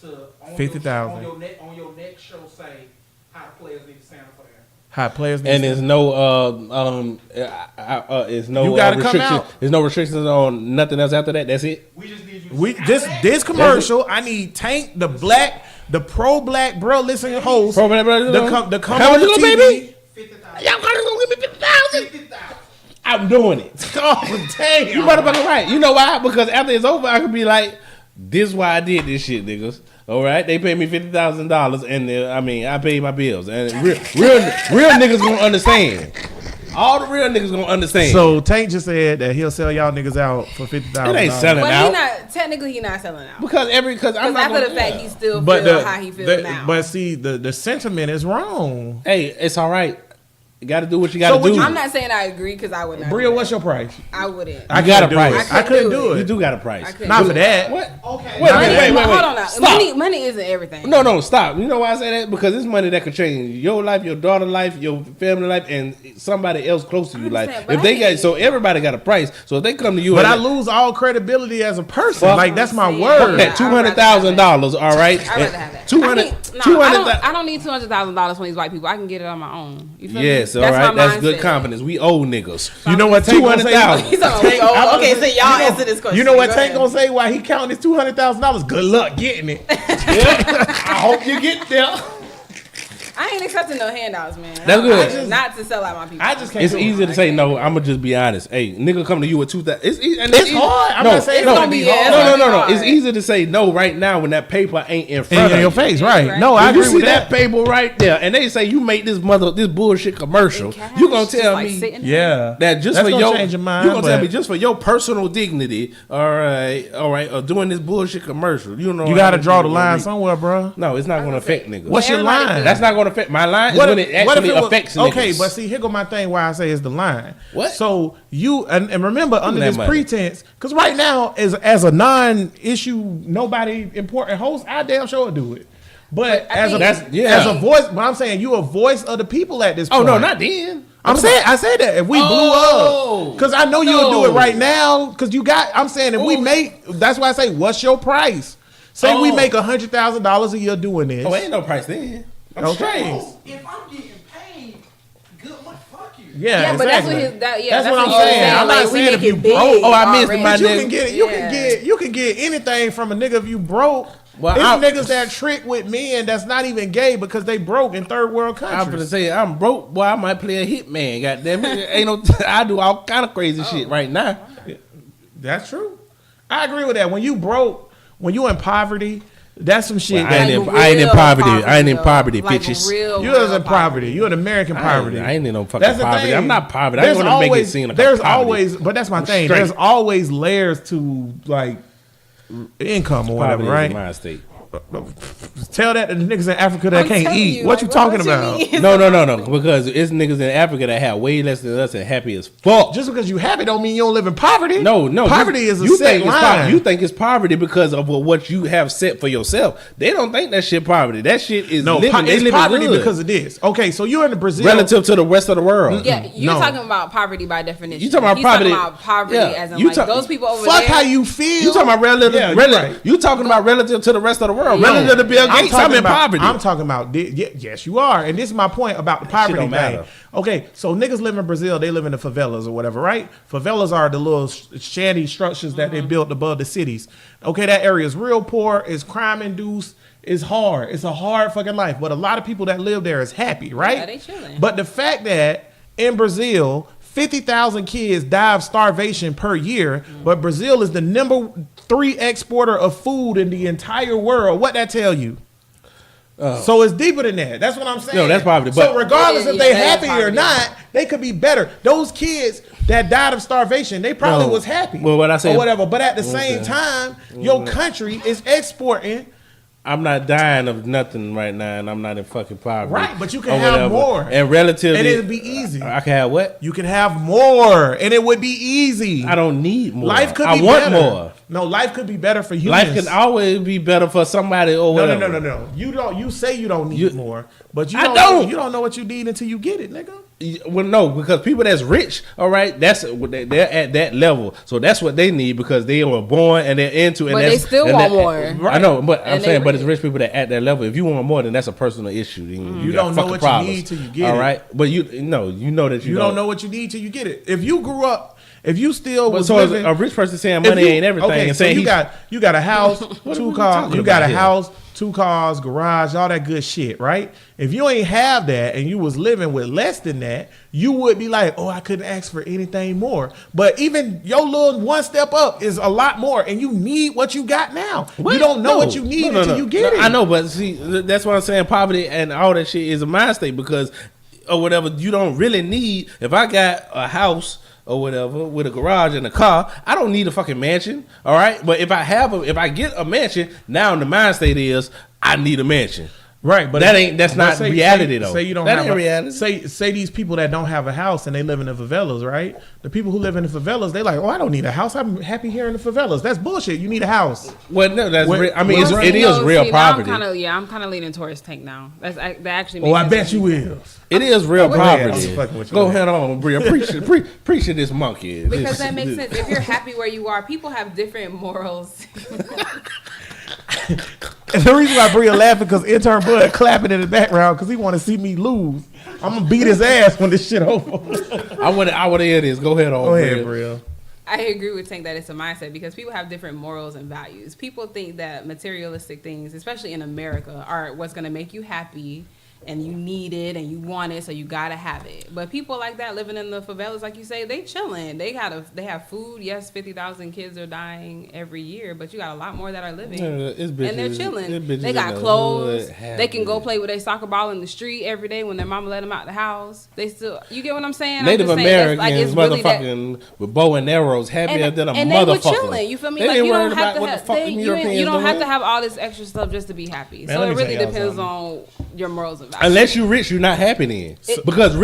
to $50,000. on your next show say how the players need to stand up for that. How players need And to- there's no is no You gotta come restrictions. out. There's no restrictions on nothing else after that. That's it. We just need you. We after this that, this commercial. I need Tank, the pro-black bro, listen host. Pro-black bro, the come how on much the little TV. baby? 50,000. Y'all gonna give me 50,000? 50,000. I'm doing it. Oh damn! You motherfucking right. You know why? Because after it's over, I could be like, "This is why I did this shit, niggas." All right, they paid me $50,000, and I paid my bills, and real niggas gonna understand. All the real niggas gonna understand. So Tank just said that he'll sell y'all niggas out for $50,000. It ain't selling But out technically he not selling out. because I'm Because not after gonna, the fact, he still But feel how he feels now. but see the sentiment is wrong. Hey, it's all right. You got to do what you got to So would do. you- I'm not saying I agree because I would not. Bria, do what's that. your price? I wouldn't. I got couldn't a do price. it. I couldn't do You it. do got a price. I couldn't Not do for it. that. What? Okay. Wait, Money, wait. hold on now. Stop. Money isn't everything. No, stop. You know why I say that? Because it's money that could change your life, your daughter's life, your family life, and somebody else close to you. Like understand, but if they I got, so everybody got a price. So if they come to you, But and I lose all credibility as a person. Fuck. Like that's my Yeah. word. that $200,000. All right, I'd rather have that. 200. I don't need $200,000 from these white people. I can get it on my own. You feel Yes, Yes, all That's right. my That's good mindset. confidence. We old niggas. You know what Tank gonna say? 200,000. He's like, okay, so y'all answer this question. You know what Go Tank ahead. gonna say? Why he counting his $200,000? Good luck getting it. I hope you get there. I ain't accepting no handouts, man. That's good. Not to sell out my people. I just can't. It's do it. easy to say no. I'm gonna just be honest. Hey, nigga, come to you with 2,000. It's easy. And It's hard. I'm not saying it's it's gonna be hard. No. It's hard. easy to say no right now when that paper ain't in front in of your you. face, Yeah, right? right. No, I When you agree see with that that. paper right there, and they say you make this bullshit commercial, In cash, you gonna just tell like me sitting there. Yeah, that just That's for gonna your change your mind, you gonna tell but- me just for your personal dignity, all right, or doing this bullshit commercial. You know, You got to draw the line somewhere, bro. No, it's not gonna affect niggas. What's your Everybody line? feels- That's not gonna affect my line. Is when it actually was- affects okay, niggas. but see, here go my thing. Why I say it's the line. What? So you and remember under that this money. pretense, because right now, as a non-issue, nobody important host, I damn sure would do it. But I as a think- as a voice, but I'm saying you a voice of the people at this Oh point. no, not then. I'm saying I say that if we blew Oh, up, because I know you'll do no. it right now. Because you got, I'm saying if we Oh. make, that's why I say, what's your price? Say we Oh. make $100,000 a year doing this. Oh, ain't no price then. I'm Okay. straight. If I'm getting paid, good money, fuck you. Yeah, but that's exactly. what his. That's That's what what I'm he was saying. I'm not like, we saying make if you it big. broke. Oh, I missed already. my But you nigga. can get you can get anything from a nigga if you broke. Well, It's I'm- niggas that trick with men that's not even gay because they broke in third world I'm gonna countries. say I'm broke. Boy, I might play a hitman. Goddamn it, ain't no. I do all kind of crazy shit right now. That's true. I agree with that. When you broke, when you in poverty, that's some shit. Well, that I ain't Like in real poverty. I ain't in though. poverty, Like bitches. real, you was real in poverty. You in American poverty. I ain't in no fucking That's the poverty. thing. I'm not poverty. I ain't There's gonna make it always- seem like there's I'm poverty. always, but that's my I'm thing. straight. There's always layers to like income or whatever, Poverty is right? in my state. Tell that to the niggas in Africa that I'm can't telling eat. you, What like, you talking what about? you mean? No. Because it's niggas in Africa that have way less than us and happy as fuck. Just because you happy don't mean you don't live in poverty. No. Poverty you, is a you set think it's line. You think it's poverty because of what you have set for yourself. They don't think that shit poverty. That shit is no, living. They it's living poverty good. because of this. Okay, so you're in the Brazil. relative to the rest of the world. Yeah, you're No. talking about poverty by definition. You talking about He's poverty- talking about poverty yeah, as in you like talk- those people over Fuck there. how you feel. You talking about relative? Yeah, you're relative right. You talking about relative to the rest of the world? No. Relative to Bill Gates? I'm talking in about, poverty. I'm talking about. Yes, you are, and this is my point about the poverty don't thing. matter. Okay, so niggas live in Brazil. They live in the favelas or whatever, right? Favelas are the little shanty structures that they built above the cities. Okay, that area is real poor. It's crime induced. It's hard. It's a hard fucking life. But a lot of people that live there is happy, right? Yeah, they chilling. But the fact that in Brazil, 50,000 kids die of starvation per year, but Brazil is the number 3 exporter of food in the entire world. What that tell you? So it's deeper than that. That's what I'm saying. No, that's poverty, So but- regardless Yeah, if they yeah, happy that's or poverty. not, they could be better. Those kids that died of starvation, they probably No. was happy. Well, what I say- or whatever. But at the same time, your country is exporting. I'm not dying of nothing right now, and I'm not in fucking poverty. Right, but you can or have whatever. more. And relatively, And it'd be easy. I can have what? You can have more, and it would be easy. I don't need more. Life could I be want better. more. No, life could be better for humans. Life can always be better for somebody or No, whatever. no. You don't. You say you don't need You- more, but you I don't. don't. You don't know what you need until you get it, nigga. Well, no, because people that's rich, all right, that's what they're at that level. So that's what they need because they were born and they're into. And But they that's, still and want that- more. I know, but I'm And they saying, but it's rich. rich people that at that level. If you want more, then that's a personal issue. Then You got don't know fucking what you problems. need till you get All it. right, but you know that You don't know what you need till you get it. If you grew up, if you still But was so living, a rich person saying if money you- ain't everything okay, and so saying you got a house, are two we cars, talking you got a about here? house, 2 cars, garage, all that good shit, right? If you ain't have that and you was living with less than that, you would be like, oh, I couldn't ask for anything more. But even your little one step up is a lot more, and you need what you got now. What? You don't know No. what you need No, until you get it. I know, but see, that's why I'm saying poverty and all that shit is a mind state because or whatever you don't really need. If I got a house or whatever with a garage and a car, I don't need a fucking mansion. All right, but if I get a mansion, now the mind state is I need a mansion. Right, but that's not reality though. Say you don't that have ain't a, reality. Say these people that don't have a house and they live in the favelas, right? The people who live in the favelas, they like, oh, I don't need a house. I'm happy here in the favelas. That's bullshit. You need a house. Well, no, that's When- I mean, when- it is real see, poverty. I'm kind of leaning towards Tank now. That actually. Makes Oh, I sense bet to you me. is. It is real Go ahead, poverty. I'm fucking with you. Go ahead on, Bria. Preach this monkey. Because that makes sense. If you're happy where you are, people have different morals. And the reason why Bria laughing because intern Bud clapping in the background because he want to see me lose. I'm gonna beat his ass when this shit over. I want to hear this. Go ahead, Go ahead, Bria. I agree with Tank that it's a mindset because people have different morals and values. People think that materialistic things, especially in America, are what's going to make you happy and you need it and you want it, so you gotta have it. But people like that living in the favelas, like you say, they chilling. They have food. Yes, 50,000 kids are dying every year, but you got a lot more that are living, and they're chilling. They got clothes. They can go play with their soccer ball in the street every day when their mama let them out the house. They still, you get what I'm saying? Native Americans, like, motherfucking with bow and arrows, happier than a and motherfucker. they were chilling. You feel me? They Like ain't you worried don't have about to what have the fucking Europeans you don't have doing. to have all this extra stuff just to be happy. Man, So let it me really tell y'all depends something. on your morals and values. Unless you rich, you're not happy then. Because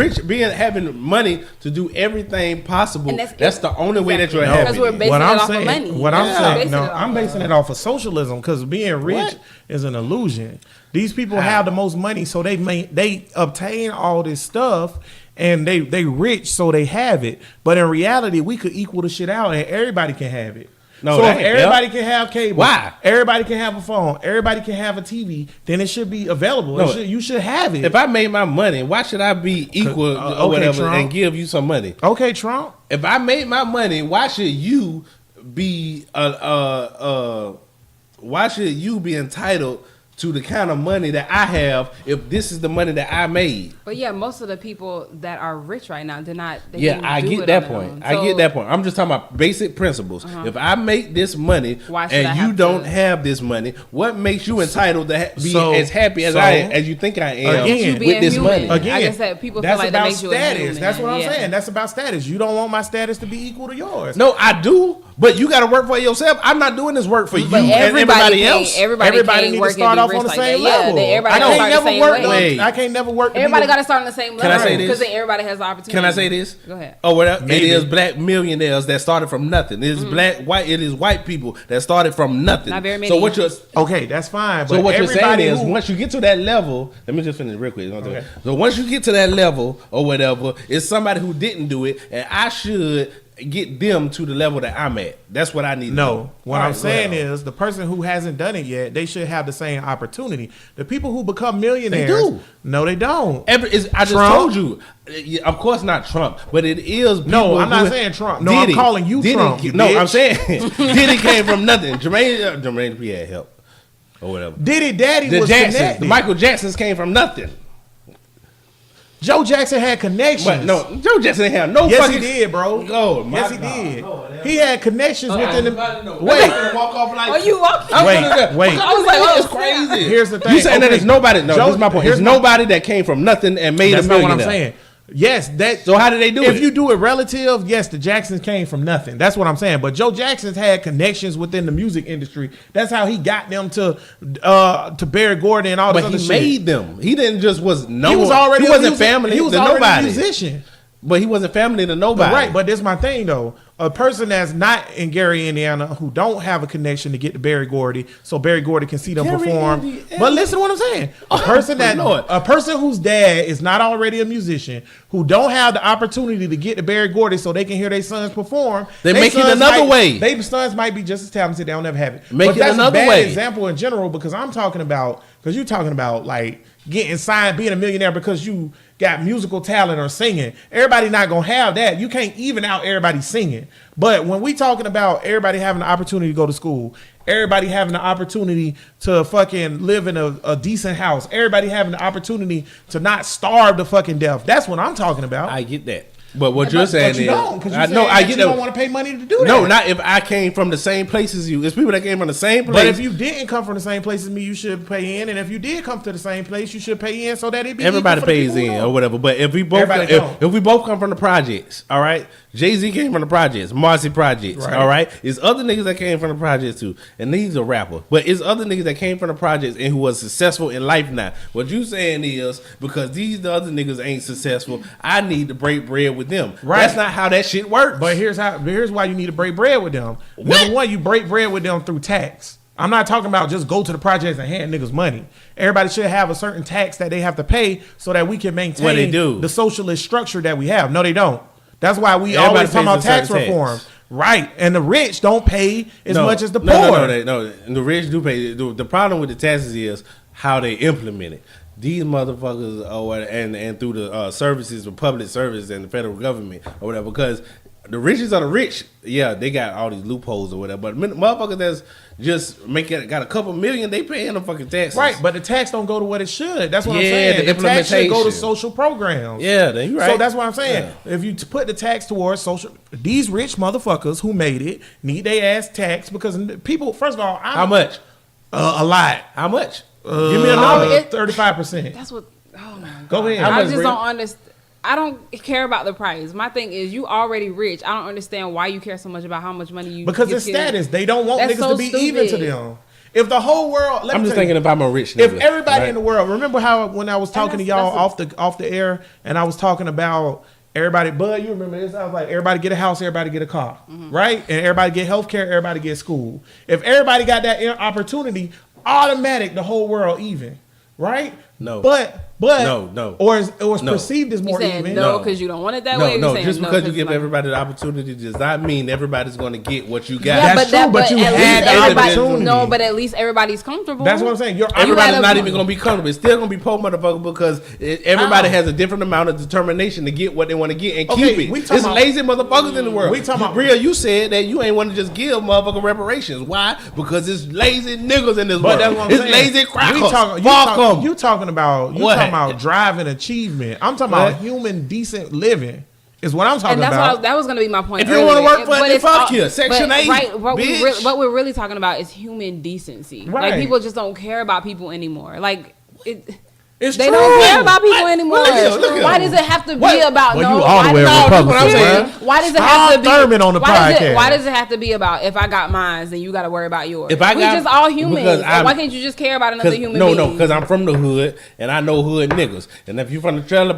having money to do everything possible, And that's the only way that you're Because happy. we're basing What it I'm off saying, of money. what I'm saying, Basing no, it off I'm of- basing it off of socialism because being rich What? is an illusion. These people have the most money, so they obtain all this stuff, and they rich, so they have it. But in reality, we could equal the shit out, and everybody can have it. No, so that if ain't- everybody can have cable, Why? everybody can have a phone, everybody can have a TV, then it should be available. No. You should have it. If I made my money, why should I be equal or okay, whatever Trump. and give you some money? Okay, Trump. If I made my money, why should you be why should you be entitled to the kind of money that I have if this is the money that I made? But yeah, most of the people that are rich right now, they're not. They Yeah, can I do get it that on their point. own. I So- get that point. I'm just talking about basic principles. If I make this money Why should I and you have don't to- have this money, what makes you entitled to be So- as happy as so- as you think I am Again, You with being this human. money? Again, I guess that people feel that's like that about makes you a status. human. That's what I'm Yeah. saying. That's about status. You don't want my status to be equal to yours. No, I do, but you got to work for yourself. I'm not doing this work for you But and everybody else. Everybody Everybody can't need to work start and be off rich on the like same that. Yeah, level. everybody I don't can't start the never same work. way. Wait. I can't never work. Everybody got to start on the same level. Can I say this? Because then everybody has the opportunity. Can I say this? Go ahead. Oh, well, it Maybe. is black millionaires that started from nothing. It is It is white people that started from nothing. Not very many. So what you're Okay, that's fine. But So what you're saying everybody is, who- once you get to that level, let me just finish real quick. Okay. So once you get to that level or whatever, it's somebody who didn't do it, and I should get them to the level that I'm at. That's what I need. to do. No, what All I'm right, go saying ahead. is the person who hasn't done it yet, they should have the same opportunity. The people who become millionaires, do. No, they don't. I just Trump? told you. Yeah, of course not Trump, but it is. No, people I'm not who- saying Trump. No, Diddy. I'm calling you Diddy, Trump, you no, bitch. I'm saying Diddy came from nothing. Jermaine P had help or whatever. Diddy Daddy The was Jacksons, connected. the Michael Jacksons came from nothing. Joe Jackson had connections. But no, Joe Jackson didn't have no Yes, fucking. he did, bro. Oh, my yes, he God. did. Oh, that- He had connections within the. Wait, Wait, walk off like. Are you walking? I'm Wait, gonna- wait. I was like, Oh, it's snap. crazy. here's the thing. You saying that Okay. it's nobody? No, Joe- this is my point. here's It's my- nobody that came from nothing and made That's a not millionaire. what I'm saying. Yes, that. So how did they do it? If you do it relative, yes, the Jacksons came from nothing. That's what I'm saying. But Joe Jackson's had connections within the music industry. That's how he got them to Barry Gordy and all this But other he shit. made them. He didn't just was no. He was already. He a wasn't music- family. He was to already nobody. a musician. But he wasn't family to nobody. Right, but this is my thing though. A person that's not in Gary, Indiana, who don't have a connection to get to Barry Gordy, so Barry Gordy can see them Gary, perform. Indiana. But listen to what I'm saying. Lord. A person whose dad is not already a musician, who don't have the opportunity to get to Barry Gordy so they can hear their sons perform. They they make it sons another way. Their sons might be just as talented. They don't never have it. Make but it that's another a bad way. example in general because I'm talking about because you're talking about like getting signed, being a millionaire because you got musical talent or singing. Everybody not gonna have that. You can't even out everybody singing. But when we talking about everybody having the opportunity to go to school, everybody having the opportunity to fucking live in a decent house, everybody having the opportunity to not starve to fucking death. That's what I'm talking about. I get that. But what you're But saying you is, don't, because I know I get you that. don't want to pay money to do that. No, not if I came from the same place as you. It's people that came from the same place. But if you didn't come from the same place as me, you should pay in. And if you did come to the same place, you should pay in so that it be everybody equal for the pays people who in don't. or whatever. But if we both Everybody don't. if we both come from the projects, all right. Jay-Z came from the projects, Marcy projects, Right. all right. It's other niggas that came from the projects too, and these are rappers. But it's other niggas that came from the projects and who was successful in life now. What you saying is because these the other niggas ain't successful, I need to break bread with them. Right. That's not how that shit works. But here's why you need to break bread with them. What? Number one, you break bread with them through tax. I'm not talking about just go to the projects and hand niggas money. Everybody should have a certain tax that they have to pay so that we can maintain Well, they do. the socialist structure that we have. No, they don't. That's why we Everybody always talking pays about a tax certain reform. tax. Right, and the rich don't pay as much as the poor. No, the rich do pay. The problem with the taxes is how they implement it. These motherfuckers, and through the services, the public service, and the federal government or whatever, because the richest are the rich. Yeah, they got all these loopholes or whatever. But motherfuckers that's just got a couple million, they paying the fucking taxes. Right, but the tax don't go to what it should. That's what I'm Yeah, saying. the tax should go to implementation. social programs. Yeah, then you right. So that's what I'm saying. Yeah. If you put the tax towards social, these rich motherfuckers who made it need their ass tax because people. First of all, How much? A lot. How much? Give me a Oh, number. it- 35%. That's what. Oh my God. Go ahead. How I much, just Bria? don't understand. I don't care about the price. My thing is, you already rich. I don't understand why you care so much about how much money you. Because you it's give. status. They don't want That's niggas so to be even to stupid. them. If the whole world, I'm just thinking if I'm a rich nigga. if everybody right? in the world, remember how when I was talking to y'all off the air, and I was talking about everybody, Bud, you remember this? I was like, everybody get a house, everybody get a car, right? And everybody get health care, everybody get school. If everybody got that opportunity, automatic, the whole world even, right? No. But No. or it's No. perceived as You more saying even. no No. because you don't want it that way? Or you No, saying just no because you 'cause give like- everybody the opportunity does not mean everybody's going to get what you got. Yeah, That's but true, but you at had least the everybody. opportunity. No, but at least everybody's comfortable. That's what I'm saying. Everybody's had not a- even going to be comfortable. It's still going to be poor motherfucker because everybody How? has a different amount of determination to get what they want to get and Okay, keep it. we talking It's about- lazy motherfuckers in the world. We talking about- Bria, you said that you ain't want to just give motherfucker reparations. Why? Because it's lazy niggas in this But world. that's what I'm It's saying. lazy crackers. You talking about What? driving achievement. I'm talking about What? human decent living is what I'm talking And that's about. that was going to be my point. If you don't wanna earlier. work for it, But then it's fuck all- you. Section but, 8, Right. bitch. What we're really talking about is human decency. Right. Like people just don't care about people anymore. Like it. It's They true. don't care about people What? anymore. Look at Why him. does it have to be What? about Well, no? you all the why way does- a Republican, man. Why does it Stop have to be Thurman on the podcast. Why does it have to be about if I got mine, then you got to worry about yours? If I we got- just all humans. because I'm- Why can't you just care about another human being? No, because I'm from the hood and I know hood niggas. And if you from the trailer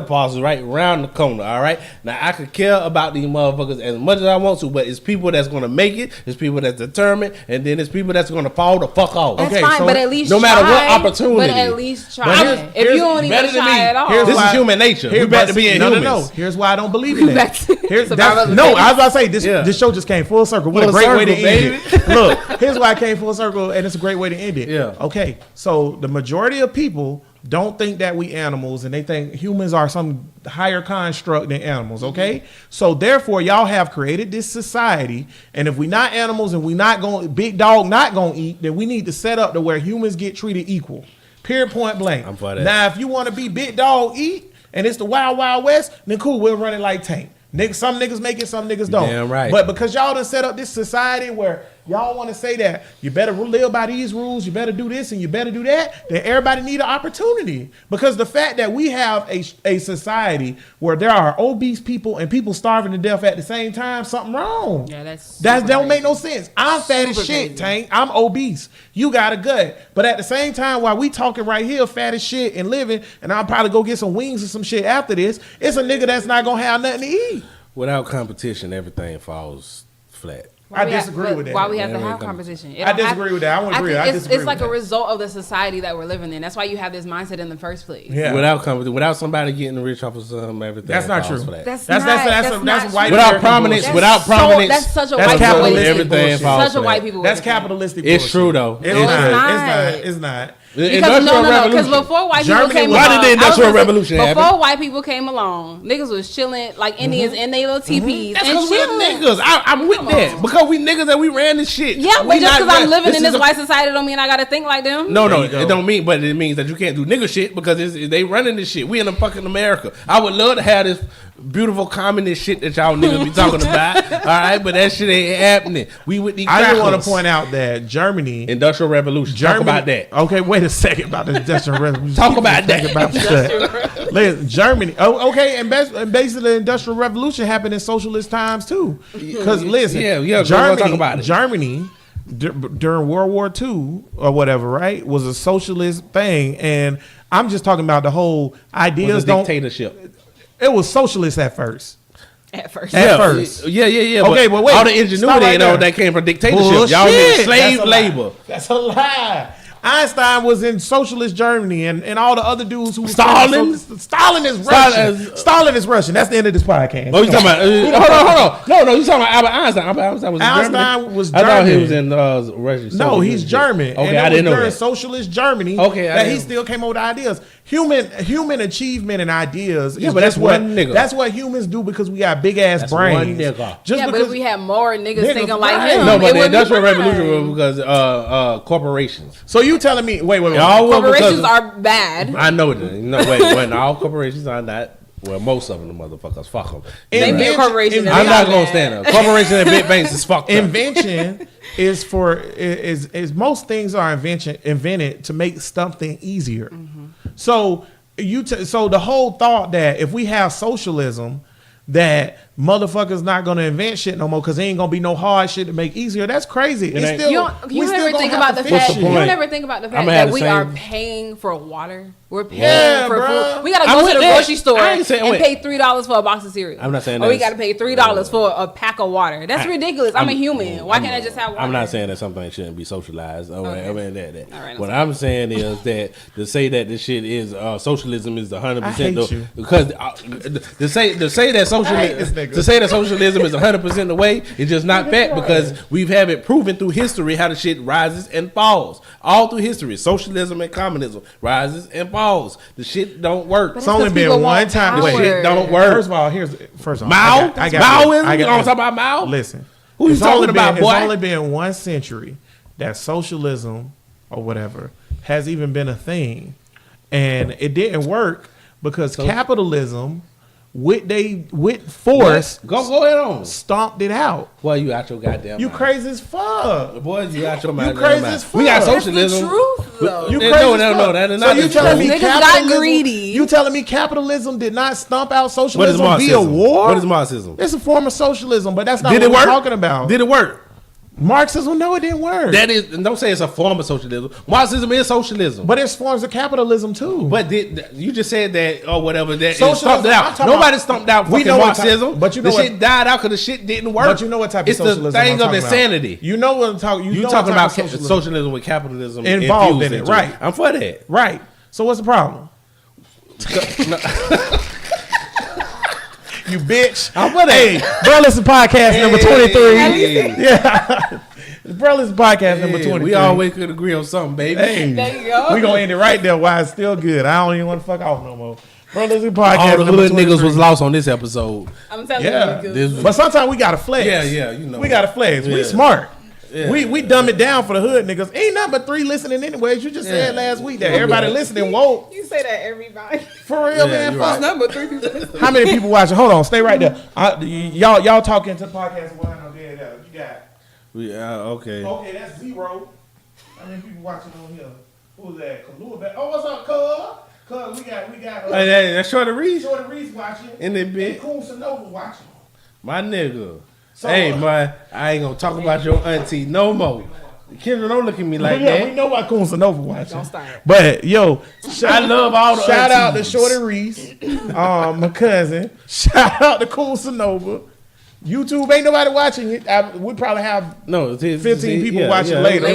park is right around the corner, all right? Now I could care about these motherfuckers as much as I want to, but it's people that's gonna make it, it's people that's determined, and then it's people that's gonna fall the fuck off. That's Okay, fine, so but at least no matter what try. opportunity. But at least try. here's- If you don't even better than try me. at all, This is human nature. We better to be in no, humans. no. Here's why I don't believe in Back that. to Here's, survival of the no, fittest. I was about to say this. Yeah. This show just came full circle. What a Full great way to circle, end it. Look, here's why I came full circle, and it's a great way to end it. Yeah. Okay, so the majority of people don't think that we animals, and they think humans are some higher construct than animals. Okay, so therefore, y'all have created this society, and if we not animals and we not going big dog not gonna eat, then we need to set up to where humans get treated equal. Period. Point blank. I'm for that. Now, if you want to be big dog eat, and it's the wild wild west, then cool, we'll run it like Tank. Niggas, some niggas make it, some niggas don't. Damn right. But because y'all done set up this society where y'all want to say that you better live by these rules, you better do this and you better do that, then everybody need an opportunity. Because the fact that we have a society where there are obese people and people starving to death at the same time, something wrong. Yeah, that's That super don't make crazy. no sense. I'm fat as Super shit, crazy. Tank. I'm obese. You got a gut. But at the same time, while we talking right here, fat as shit and living, and I'll probably go get some wings or some shit after this, it's a nigga that's not gonna have nothing to eat. Without competition, everything falls flat. I disagree with that. Why we have Yeah, to when it have comes- competition? It I don't have- disagree with that. I won't agree. think I it's, disagree it's like with a that. result of the society that we're living in. That's why you have this mindset in the first place. Yeah. Without somebody getting rich off of some everything. That's not falls true. flat. That's That's not white. true. Without American prominence, bullshit. without prominence, That's such a that's white people. capitalistic everything bullshit. falls Such a flat. white people. That's bullshit. capitalistic. It's bullshit. true, though. It's No, not. it's not. It's not. The Because Industrial because Revolution. before white Germany people came was- along, Why did the I was Industrial gonna say, Revolution happen? Before white people came along, niggas was chilling like Indians in their little teepees That's and because we're chilling. niggas. I'm with Come that. on. Because we niggas and we ran this shit. Yeah, but We just not because I'm run- living in this is a- white society don't mean I gotta think like them. No, There you go. it don't mean, but it means that you can't do nigga shit because they running this shit. We in the fucking America. I would love to have this beautiful communist shit that y'all niggas be talking about. All right, but that shit ain't happening. We with these I just want crackers. to point out that Germany. Industrial Revolution. Talk about that. Okay, wait a second about the Industrial Revolution. Talk about that. Think about that. Listen, Germany. Oh, okay, and basically the Industrial Revolution happened in socialist times too. Because listen, Yeah, we're Germany, gonna talk about it. Germany during World War II or whatever, right, was a socialist thing, and I'm just talking about the whole ideas. Was a dictatorship. It was socialist at first. At first. At first. Yeah. Okay, but wait. All the Stop ingenuity right and all there. that came from dictatorship. Bullshit. Y'all niggas slave That's a lie. labor. That's a lie. Einstein was in socialist Germany, and all the other dudes who was Stalin? Stalin is Russian. Stalin is Russian. That's the end of this podcast. Oh, you talking about? Hold on. No, you talking about Albert Einstein? Albert Einstein was in Germany. Einstein was I thought he German. was in Russia. No, he's German. Okay, and I didn't know during that. socialist Germany Okay, that he still came up with ideas. Human achievement and ideas. Yeah, is but that's just what one nigga. That's what humans do because we got big ass brains. one nigga. Just yeah, but because if we had more niggas thinking like right. him, No, but it the would be Industrial fine. Revolution was because corporations. so you telling me? Wait. All was Corporations because- are bad. I know that. No, wait. All corporations are not. Well, most of them, the motherfuckers, fuck them. Name me a corporation. Invention- that's I'm not bad. gonna stand up. Corporation and big banks is fucked up. Invention is most things are invented to make something easier. So so the whole thought that if we have socialism, that motherfuckers not gonna invent shit no more because there ain't gonna be no hard shit to make easier. That's crazy. It's ain't- still, You we don't still ever gonna think have about to the fix fact. the shit. You point? don't ever think about the fact I'ma have that the we same- are paying for water. We're paying Yeah, for bruh. food. We gotta I'm go with to the that. grocery store I ain't saying- and wait. pay $3 for a box of cereal. I'm not saying Or we that's- gotta pay $3 for a pack of water. That's ridiculous. I'm a human. Why can't I just have water? I'm not saying that something shouldn't be socialized. I mean, that. All right, What I'm I'm saying is that to say that this shit is socialism is 100% I hate you. because to say that I hate this socialism nigga. to say that socialism is 100% the way is just not fact because we've had it proven through history how the shit rises and falls all through history. Socialism and communism rises and falls. The shit don't work. It's only been one time. The Wait. shit don't work. First of all, Mao? I got Maoism? You don't talk about Mao? Listen, Who you it's talking only about, been, boy? It's only been one century that socialism or whatever has even been a thing, and it didn't work because capitalism, with force, Go ahead on. stomped it out. Boy, you out your goddamn You mind. crazy as fuck. Boy, you out your You mind. crazy mind. as We got fuck. socialism. That's the truth, though. You No, crazy no, as no, fuck. that is So not you the telling truth. me Niggas got capitalism? greedy. You telling me capitalism did not stomp out What is socialism via Marxism? war? What is Marxism? It's a form of socialism, but that's not Did what it we're work? talking about. Did it work? Marxism? No, it didn't work. That is, don't say it's a form of socialism. Marxism is socialism. But it's forms of capitalism too. But you just said that or whatever that it Socialism, stumped I'm out. talking Nobody about- stumped out we fucking know what type- Marxism. but you know the what- shit died out because the shit didn't work. But you know what type of it's socialism the thing I'm of talking about. insanity. You know what I'm talking. You know talking what type about of socialism with capitalism Involved infused in it, into right. I'm for that. Right. So what's the problem? You bitch. I'm for that. Hey, bro, listen, podcast number 23. Hey. Yeah. Bro, listen, podcast number 23. We always could agree on something, baby. Hey, There you go. we gonna end it right there while it's still good. I don't even want to fuck off no more. Bro, listen, podcast All the number hood 23. niggas was lost on this episode. I'm telling Yeah. you. This- But sometimes we gotta flex. Yeah, you know. We gotta flex. We Yeah. smart. Yeah. We dumb it down for the hood niggas. Ain't nothing but 3 listening anyways. You just said last week that everybody listening woke. You say that everybody. For real, Yeah, man. you're Fuck. right. Number 3 people. listen. How many people watching? Hold on, stay right there. Y'all talking to the podcast. One on there. You got. Okay. Okay, that's 0. How many people watching on here? Who's that? Kalua. Oh, what's up, Cuz? Cuz, we got. Hey, that's Shorty Reese Shorty Reese watching. in that And bitch. Cool Sonova watching. My nigga. So, Hey, man, I ain't gonna talk about your auntie no more. Kendra, don't look at me like yeah, we that. know why Cool Sonova watching. Don't start. But yo, I love all the shout out to aunties. Shorty Reese, my cousin. Shout out to Cool Sonova. YouTube ain't nobody watching it. We probably have No, it's 15 people watching later.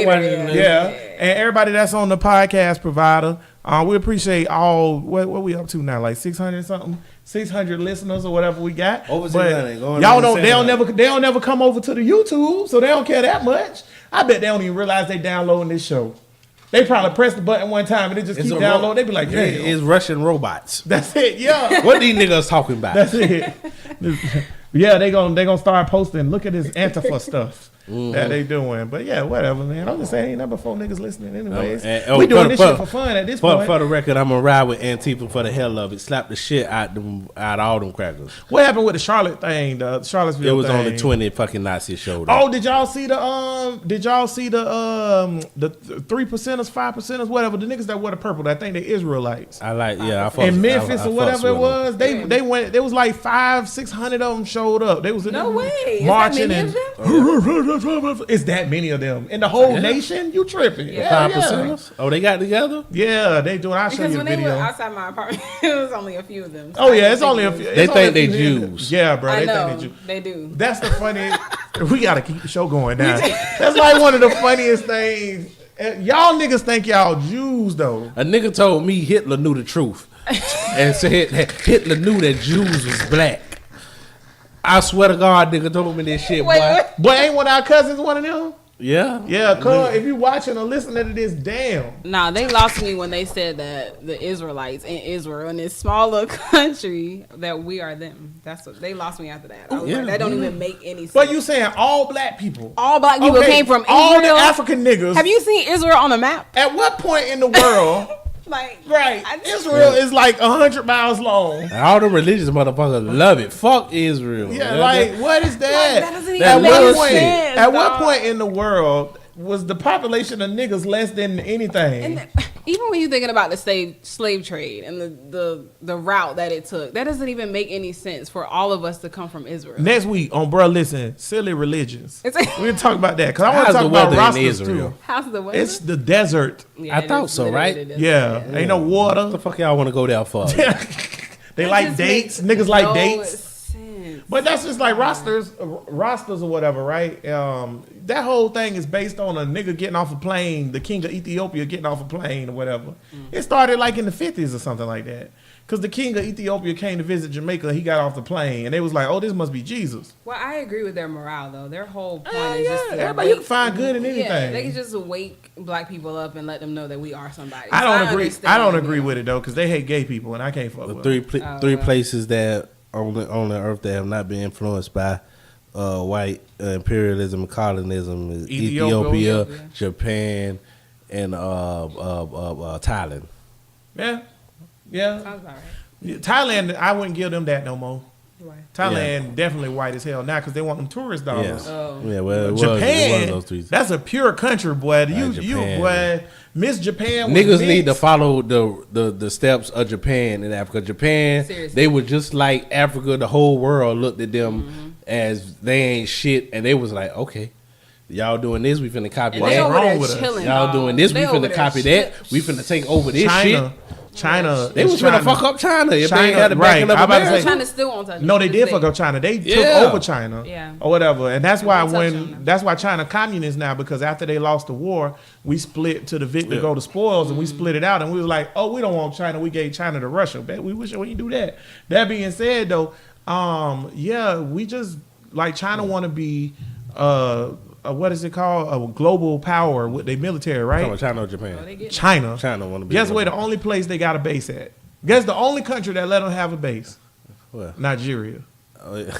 yeah, and everybody that's on the podcast provider. We appreciate all what we up to now, like 600 something, 600 listeners or whatever we got. Over But 600, going y'all over don't they don't 700. never come over to the YouTube, so they don't care that much. I bet they don't even realize they downloading this show. They probably press the button one time and they just keep downloading. They be like, yeah, damn, it's Russian robots. that's it, yeah. What these niggas talking about? That's it. Yeah, they gonna start posting. Look at this Antifa stuff that they doing. But yeah, whatever, man. I'm just saying, ain't number 4 niggas listening anyways. We doing this shit for fun at this point. For the record, I'm gonna ride with Antifa for the hell of it. Slap the shit out all them crackers. What happened with the Charlotte thing? The Charlottesville It was thing? on the 20 fucking Nazi show. though. Oh, did y'all see the 3%ers, 5%ers, whatever, the niggas that wear the purple, that think they Israelites. I fucks- In Memphis I or whatever it fucks was, they went. There was like 500-600 of them showed up. They was No way. Is that marching many and of it's that many of them in the whole nation. You tripping? Yeah. with 5%ers. Oh, they got together. Yeah, they doing. I'll show Because you the when they were video. outside my apartment, it was only a few of them. So Oh I yeah, didn't it's only a it few. was- They it's only think they a few Jews. Yeah, bro. I They know. think they Jews. They do. That's the funny. We gotta keep the show going now. That's like one of the funniest things. Y'all niggas think y'all Jews though. A nigga told me Hitler knew the truth and said that Hitler knew that Jews was black. I swear to God, nigga told me this shit, boy. Wait. But ain't one of our cousins one of them? Yeah. Yeah, cuz if you watching or listening to this, damn. Nah, they lost me when they said that the Israelites in Israel in this smaller country that we are them. That's what they lost me after that. I was Yeah. like, that don't even make any sense. But you saying all black people. all black people Okay, came from all Israel. the African niggas. Have you seen Israel on the map? At what point in the world, Like, right, I- Israel is like 100 miles long. And all the religious motherfuckers love it. Fuck Israel. Yeah, like what is that? that doesn't At even what make point? sense. At what dog. point in the world was the population of niggas less than anything? And even when you're thinking about the slave trade and the route that it took, that doesn't even make any sense for all of us to come from Israel. Next week on Bruh Listen, silly religions. It's- We're gonna talk about that because I want to How's talk the about weather in rosters Israel? too. How's the weather? It's the desert. Yeah, I it thought is so, literally right? the desert. Yeah, ain't no What water. the fuck y'all want to go there for? They That like just dates. makes Niggas like no dates. sense. But that's just like rosters or whatever, right? That whole thing is based on a nigga getting off a plane, the king of Ethiopia getting off a plane or whatever. It started like in the 50s or something like that. Because the king of Ethiopia came to visit Jamaica, he got off the plane, and they was like, "Oh, this must be Jesus." Well, I agree with their morale though. Their whole point is just to everybody you can find good in anything. Yeah, they can just wake black people up and let them know that we are somebody. I So don't agree. understand, I don't you agree know. with it though, because they hate gay people, and I can't fuck The with three them. three places that on the earth that have not been influenced by white imperialism and colonialism is Ethiopia. Ethiopia, Japan, and Thailand. Yeah, yeah. Sounds about right. Thailand, I wouldn't give them that no more. Why? Thailand definitely white as hell now because they want them tourist dollars. Yeah, Oh. yeah. Well, it Japan, was those three. that's a pure country, boy. You Japan. boy, Miss Japan. Was Niggas need to mixed. follow the steps of Japan in Africa. Japan, Seriously. they were just like Africa. The whole world looked at them as they ain't shit, and they was like, okay, y'all doing this, we finna copy And What's they that. over wrong there with us? chilling. Y'all dog. doing this, we They over finna there copy chilling. that. We finna take over this China. shit. China. They is was finna trying to- fuck up China if China, they had the backing right. of I'm about to say- America. China still won't touch. No, us. they It's did big. fuck up China. They took Yeah. over China, Yeah. or whatever, and that's why Don't touch them. that's why China communist now, because after they lost the war, we split to the victor Yeah. go to spoils, and we split it out, and we was like, oh, we don't want China. We gave China to Russia. Bet we wish we didn't do that. That being said, though, yeah, we just like China want to be what is it called, a global power with their military, Talking right? about China or Oh, Japan? they get China. China want to be. Guess where the only place they got a base at? Guess the only country that let them have a base? Where? Nigeria. Oh, yeah.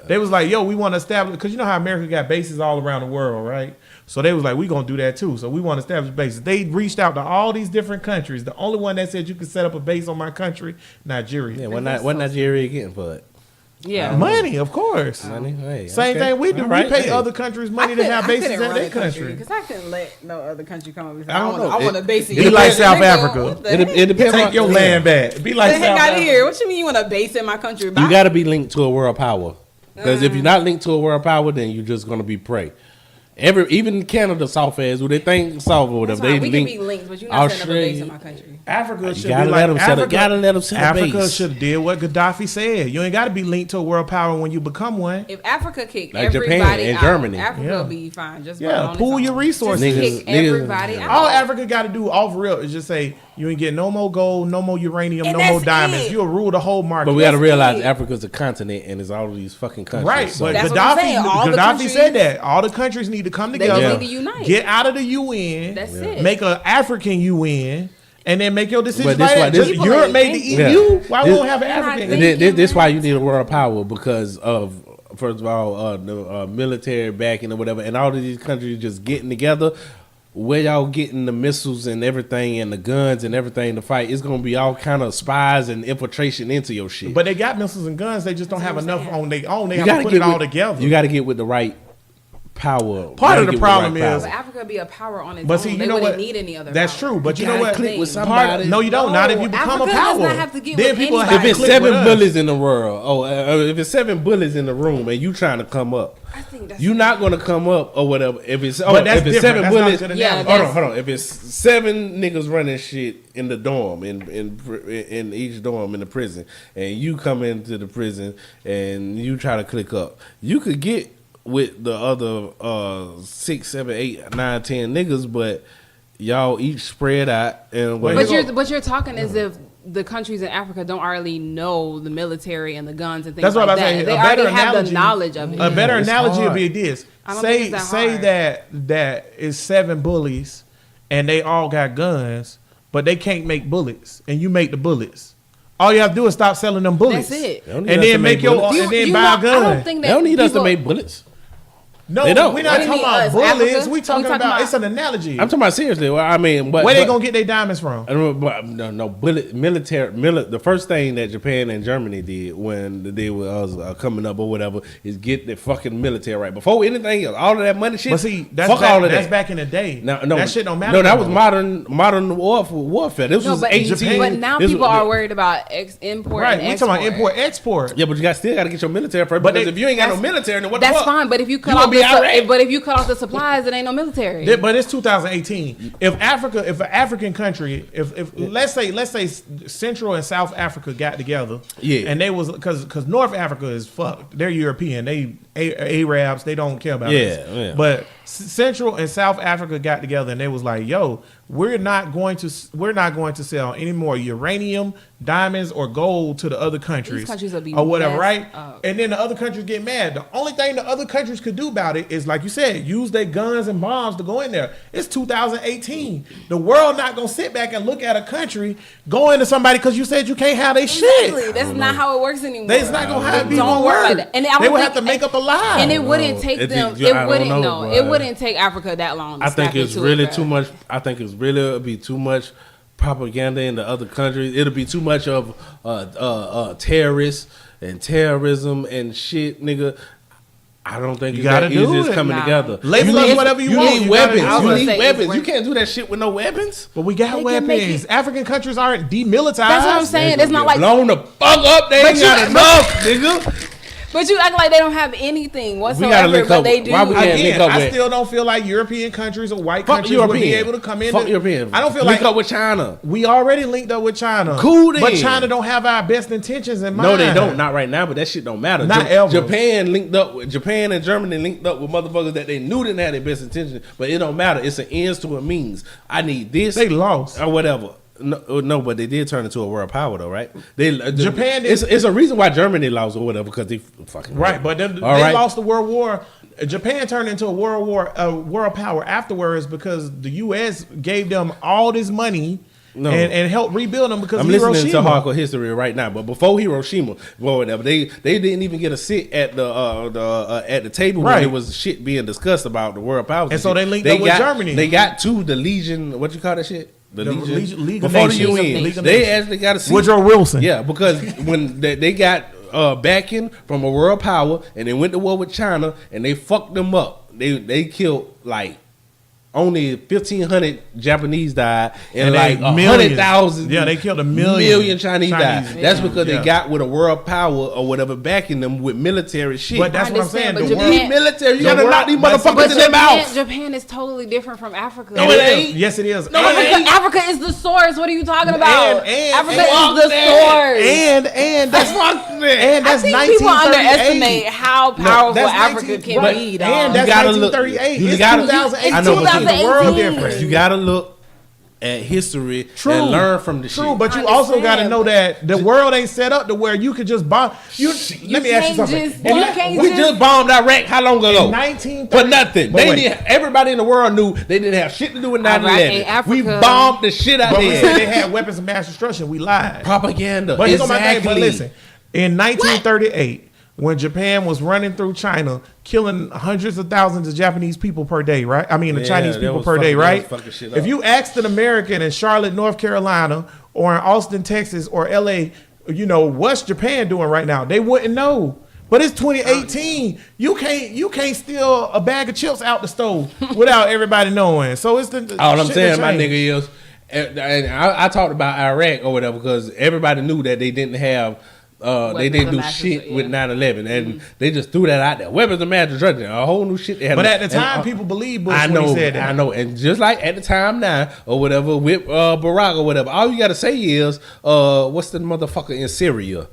They was like, yo, we want to establish, because you know how America got bases all around the world, right? So they was like, we going to do that too. So we want to establish bases. They reached out to all these different countries. The only one that said you could set up a base on my country, Nigeria. Yeah, what Nigeria getting for it? Yeah. Money, of course. Money. Hey, Same okay. thing we do. All right, We pay hey. other countries money to have bases at their country. because I couldn't let no other country come up and say, I don't know. I want a base in Be your like country." South Nigga, Africa. what the It, heck? it depends Take on your land back. Be like Get the heck South out of Africa. here. What you mean you want a base in my country? Bye. You got to be linked to a world power. Because if you're not linked to a world power, then you're just gonna be prey. Even Canada, soft ass, who they think soft or That's whatever, fine. they We can link. be linked, but you're not setting up a base in Australia- my country. Africa should gotta be let like them set Africa. up- gotta let them set a Africa base. should have did what Gaddafi said. You ain't got to be linked to a world power when you become one. If Africa kicked Like Japan everybody and out, Germany. Africa Yeah. will be fine. Just Yeah, run on pool its your own. resources. Just Niggas- kick everybody niggas- out. All Africa got to do off real is just say you ain't get no more gold, no more uranium, And no more that's diamonds. it. You'll rule the whole market. But we got to That's realize it. Africa's a continent and it's all of these fucking countries. Right, so- but That's what I'm saying. All the Gaddafi countries- said that all the countries need to come They together, just need to unite. get out of the UN, That's it. make an African UN, and then make your decisions But this like why- that. this- Just People Europe ain't made the thinking. EU. Why This- won't have an They're not African? And thinking. then, this why you need a world power because of first of all the military backing or whatever, and all of these countries just getting together. Where y'all getting the missiles and everything and the guns and everything to fight? It's gonna be all kind of spies and infiltration into your shit. But they got missiles and guns. They just don't have That's what I'm enough saying. on their own. They you have to gotta put get it all with- together. You got to get with the right power. Part You of gotta the get with problem right is- But Africa be a power on its But own. see, you they know wouldn't what? need any other That's power. true. But You you know gotta what? click with Part, somebody. no, you don't. No, Not if you become Africa a does power. not have to get Then with people have anybody. to If it's click seven with us. bullies in the world, if it's seven bullies in the room and you trying to come up, I think that's you're not gonna come up or whatever. If it's But that's if it's different. seven That's not bullies, a good Yeah, analogy. hold on. If it's seven niggas running shit in the dorm in each dorm in the prison, and you come into the prison and you try to click up, you could get with the other 6, 7, 8, 9, 10 niggas, but y'all each spread out. And But you're talking as if the countries in Africa don't already know the military and the guns and things That's like what I'm that. saying. They A better already have the analogy- knowledge of it. A better it's analogy would hard. be this. I don't think it's that hard. that is 7 bullies and they all got guns, but they can't make bullets, and you make the bullets. All you have to do is stop selling them bullets. That's it. They don't And need us to then make make your bullets. and then You buy know, a gun. I don't think that They don't need us to people- make bullets. No, They don't. we're What not do you talking mean, about us? bullets. Africa? We talking talking about about- it's an analogy. I'm talking about seriously. Well, I mean, Where they gonna get their diamonds from? The first thing that Japan and Germany did when they was coming up or whatever is get the fucking military right. Before anything else, all of that money shit. But see, that's fuck back, all of that's that. back in the day. No, that shit don't matter. No, that no was more. modern warfare. This No, was but, 18. but now this people was- are worried about import Right, and we export. talking about import export. Yeah, but you still got to get your military first. But Because they- if you ain't got no that's- military, then what the That's fuck? fine, but if you cut gonna off be the Iraq. but if you cut off the supplies, it ain't no military. But it's 2018. If an African country, if let's say Central and South Africa got together, Yeah. and they was because North Africa is fucked. They're European. They Arabs. They don't care about Yeah, us. yeah. But Central and South Africa got together and they was like, "Yo, we're not going to sell any more uranium, diamonds, or gold to the other countries, countries will be or whatever, messed right?" up. And then the other countries get mad. The only thing the other countries could do about it is, like you said, use their guns and bombs to go in there. It's 2018. The world not gonna sit back and look at a country go into somebody because you said you can't have their Exactly. shit. That's not how it works anymore. It's not gonna have be Don't one work word. like that. And I they don't would think- have to make up a lie. And it wouldn't take It them. just- I It don't wouldn't. know, No, bro. it wouldn't take Africa that long. To I think snap it's into really it, too bruh. much. I think it's really it'll be too much propaganda in the other countries. It'll be too much of terrorists and terrorism and shit, nigga. I don't think You it's that gotta do easy as it. coming Nah. together. Label You us need- whatever you you want. need You gotta weapons. do it. You need It's weapons. worth- You can't do that shit with no weapons. But we got They can make weapons. it- African countries aren't demilitarized. That's what I'm saying. It's not like. blown the fuck up. They But ain't you- got but- enough, nigga. But you act like they don't have anything whatsoever. link But up. they do. Why we can't link Again, up I with- still don't feel like European countries or white Fuck countries would be European. able to come in. Fuck European. I don't feel link like up with China. we already linked up with China. Cool then. But China don't have our best intentions in mind. No, they don't. Not right now, but that shit don't matter. Not ever. Japan linked up with Japan and Germany linked up with motherfuckers that they knew didn't have their best intentions, but it don't matter. It's an ends to a means. I need this. They lost. or whatever. No, but they did turn into a world power though, right? Japan did- It's a reason why Germany lost or whatever because they fucking Right, but then All they right. lost the World War. Japan turned into a world power afterwards because the U.S. gave them all this money No. and helped rebuild them because I'm of listening Hiroshima. to hardcore history right now, but before Hiroshima, well, whatever, they didn't even get a sit at the table when Right. it was shit being discussed about the world powers. And so shit. they linked up with Germany. They got to the Legion. What you call that shit? The League of before Nations. the UN. League of They Nations. actually got a seat. Woodrow Wilson. Yeah, because when they got backing from a world power and they went to war with China and they fucked them up. They killed like only 1,500 Japanese died and they like millions. 100,000. Yeah, they killed a million Chinese Chinese. died. That's because Yeah. they got with a world power or whatever backing them with military shit. But that's I what I'm saying. understand, The but world, Japan- military, you The gotta world- knock these but motherfuckers But in their mouth. Japan is totally different from Africa. No, it ain't. Yes, it is. No, it ain't. Africa is the source. What are you talking about? And- Africa and- is the source. And that's and I that's think people 1938. underestimate how powerful that's Africa 19 can but- be. and dog. that's You gotta look- 1938. you It's gotta- 2018. I know, but the world 2018. different. You gotta look at history and learn from the shit. True, but you I also got to understand, know that the world ain't set up to where you could just bomb. Let me ask you can't something. just- In you ni- can't We just bombed Iraq how long ago? 1930 For nothing. But They wait. did, everybody in the world knew they didn't have shit to do with Iraq 9/11. ain't Africa. We bombed the shit out But we said they there. had weapons of mass destruction. We lied. Propaganda. But here's my thing. Exactly. But listen, in 1938, when Japan was running through China, killing hundreds of thousands of Japanese people per day, right? I mean, the Yeah, Chinese that people was per day, fucking- that right? was fucking shit If up. you asked an American in Charlotte, North Carolina, or in Austin, Texas, or LA, what's Japan doing right now? They wouldn't know. But it's 2018. You can't steal a bag of chips out the stove without everybody knowing. So it's the All I'm shit saying, that my changed. nigga, is, and I talked about Iraq or whatever because everybody knew that they didn't have, they Weapons didn't of do mass shit destruction, with yeah. 9/11, and they just threw that out there. Weapons of mass destruction, a whole new shit. They had But to- at the and, time, people believed Bush I when know, he said that. I know, and just like at the time now or whatever with Barack or whatever, all you got to say is, what's the motherfucker in Syria?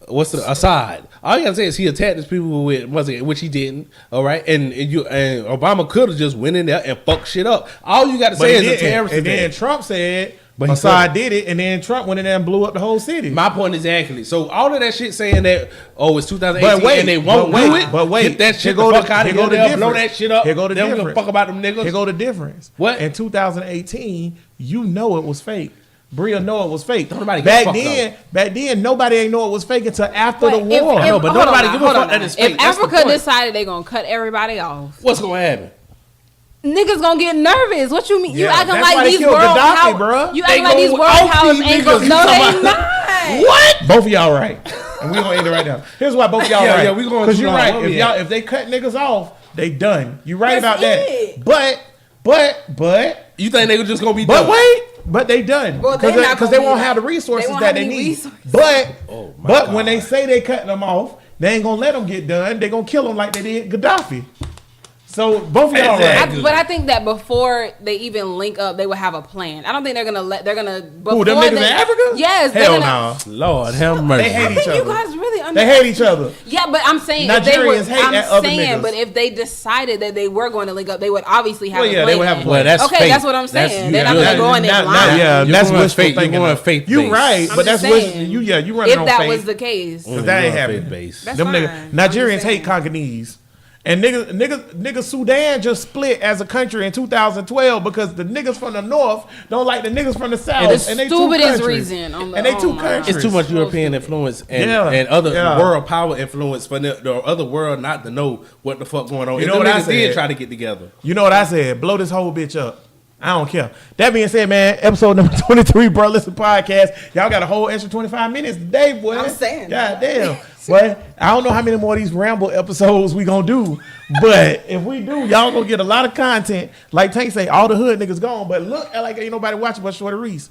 what's the Assad? All you gotta say is he attacked his people with which he didn't. All right, and Obama could have just went in there and fucked shit up. All you got to say is a terrorist. And then Trump said, Assad did it, and then Trump went in there and blew up the whole city. My point is exactly. So all of that shit saying that it's 2018 and they won't do it. But wait, get that shit the fuck out of here. Blow that shit up. Here go the difference. difference. Fuck about them niggas. Here go the difference. What? In 2018, you know it was fake. Bria know it was fake. Nobody back then, nobody ain't know it was fake until after the war. But nobody give a fuck that it's fake. If Africa decided they gonna cut everybody off, what's gonna happen? Niggas gonna get nervous. What you mean? Yeah, you acting that's why like they these killed world Gaddafi, powers? bruh. You They acting like these gonna world off powers these ain't niggas. gonna. You No, talking they not. What? Both of y'all right, and we gonna end it right now. Here's why both of y'all right. Yeah, we gonna because you're do right. that. If they cut niggas off, they done. You right That's about it. that. But You think they were just gonna be done? but they done Well, they not because gonna they be won't done. have the resources They won't that have they any need. resources. But when they say they cutting them off, they ain't gonna let them get done. They gonna kill them like they did Gaddafi. So both of y'all right. But I think that before they even link up, they would have a plan. I don't think they're gonna let. They're gonna. Who, them niggas in Africa? Yes. Hell no. Lord have mercy. They hate each You other. guys really They hate each other. Yeah, but I'm saying if they were, Nigerians hate other niggas. but if they decided that they were going to link up, they would obviously have Well, a yeah, plan. they would have a plan. Well, that's okay, fake. that's what I'm saying. They're not Yeah, gonna go in there blind. Yeah, You're that's going wishful fake- you're thinking. going faith You based. right, I'm but that's just what saying, you running if on that faith. was the case, Cause that ain't happening. Base. That's Them fine. niggas, I'm Nigerians just hate saying. Congolese. And niggas, Sudan just split as a country in 2012 because the niggas from the north don't like the niggas from the south. The And they stupidest two countries. reason on the- And they oh two my countries. It's too much European influence and other world power influence for the other world not to know what the fuck going on. You If know them what I niggas did said? try to get together. You know what I said? Blow this whole bitch up. I don't care. That being said, man, episode number 23, Bro Listen Podcast. Y'all got a whole extra 25 minutes today, boy. I'm saying. God damn. Boy, I don't know how many more of these ramble episodes we gonna do. But if we do, y'all gonna get a lot of content. Like Tank say, all the hood niggas gone. But look, like ain't nobody watching but Shorty Reese.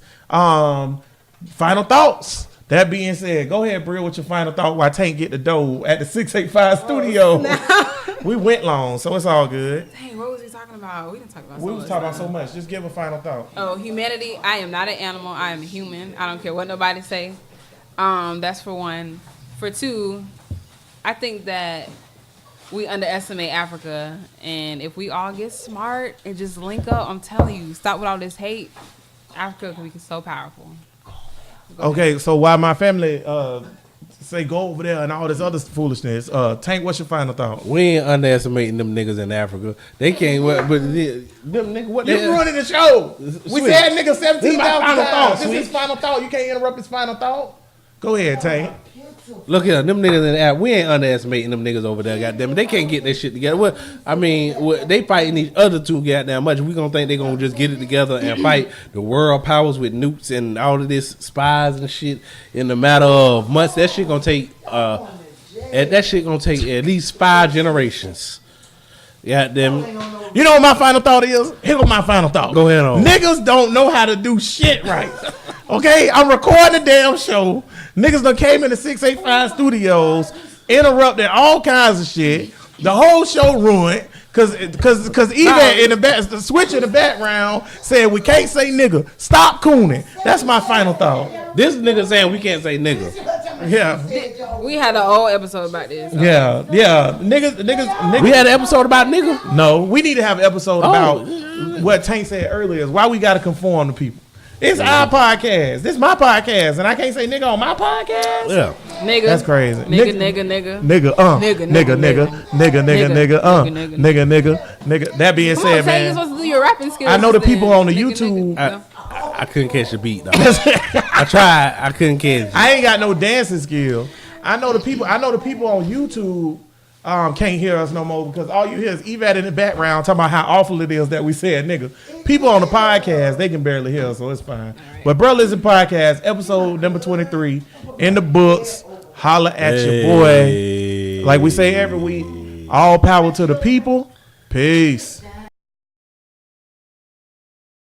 Final thoughts. That being said, go ahead, Bria, with your final thought while Tank get the dough at the 685 studio. We went long, so it's all good. Dang, what was he talking about? We didn't talk about. We was talking about so much. Just give a final thought. Oh, humanity. I am not an animal. I am a human. I don't care what nobody say. That's for one. For two, I think that we underestimate Africa, and if we all get smart and just link up, I'm telling you, stop with all this hate. Africa can be so powerful. Okay, so while my family say go over there and all this other foolishness, Tank, what's your final thought? We ain't underestimating them niggas in Africa. They can't. But them niggas, what You they ruining the show. We Sweet. said nigga This is 17,000 my final times. thought, This is Sweet. his final thought. You can't interrupt his final thought. Go ahead, Tank. Look here, them niggas in the app. We ain't underestimating them niggas over there. Goddamn, they can't get their shit together. Well, I mean, they fighting each other too goddamn much. We gonna think they gonna just get it together and fight the world powers with nukes and all of this spies and shit in a matter of months. That shit gonna take at least 5 generations. Goddamn. You know what my final thought is? Here go my final thought. Go ahead on. Niggas don't know how to do shit right. Okay, I'm recording the damn show. Niggas done came in the 685 studios, interrupted all kinds of shit. The whole show ruined. Cause even in the back, the switch in the background said we can't say nigga. Stop cooning. That's my final thought. This nigga saying we can't say nigga. Yeah, We had a whole episode about this. yeah. Niggas. We had an episode about nigga. No, we need to have an episode about what Tank said earlier. Is why we got to conform to people. It's our podcast. This is my podcast, and I can't say nigga on my podcast. Yeah. Nigga. That's crazy. Nigga. Nigga, nigga. That being Come on, said, Tay, you're man, supposed to do your rapping skills. I know the then. people on the Nigga, YouTube- nigga. I couldn't catch the beat though. I tried. I couldn't catch it. I ain't got no dancing skill. I know the people on YouTube can't hear us no more because all you hear is Evat in the background talking about how awful it is that we said nigga. People on the podcast, they can barely hear us, so it's fine. But Bro Listen Podcast, episode number 23, in the books. Holla at your boy. Like we say every week, all power to the people. Peace.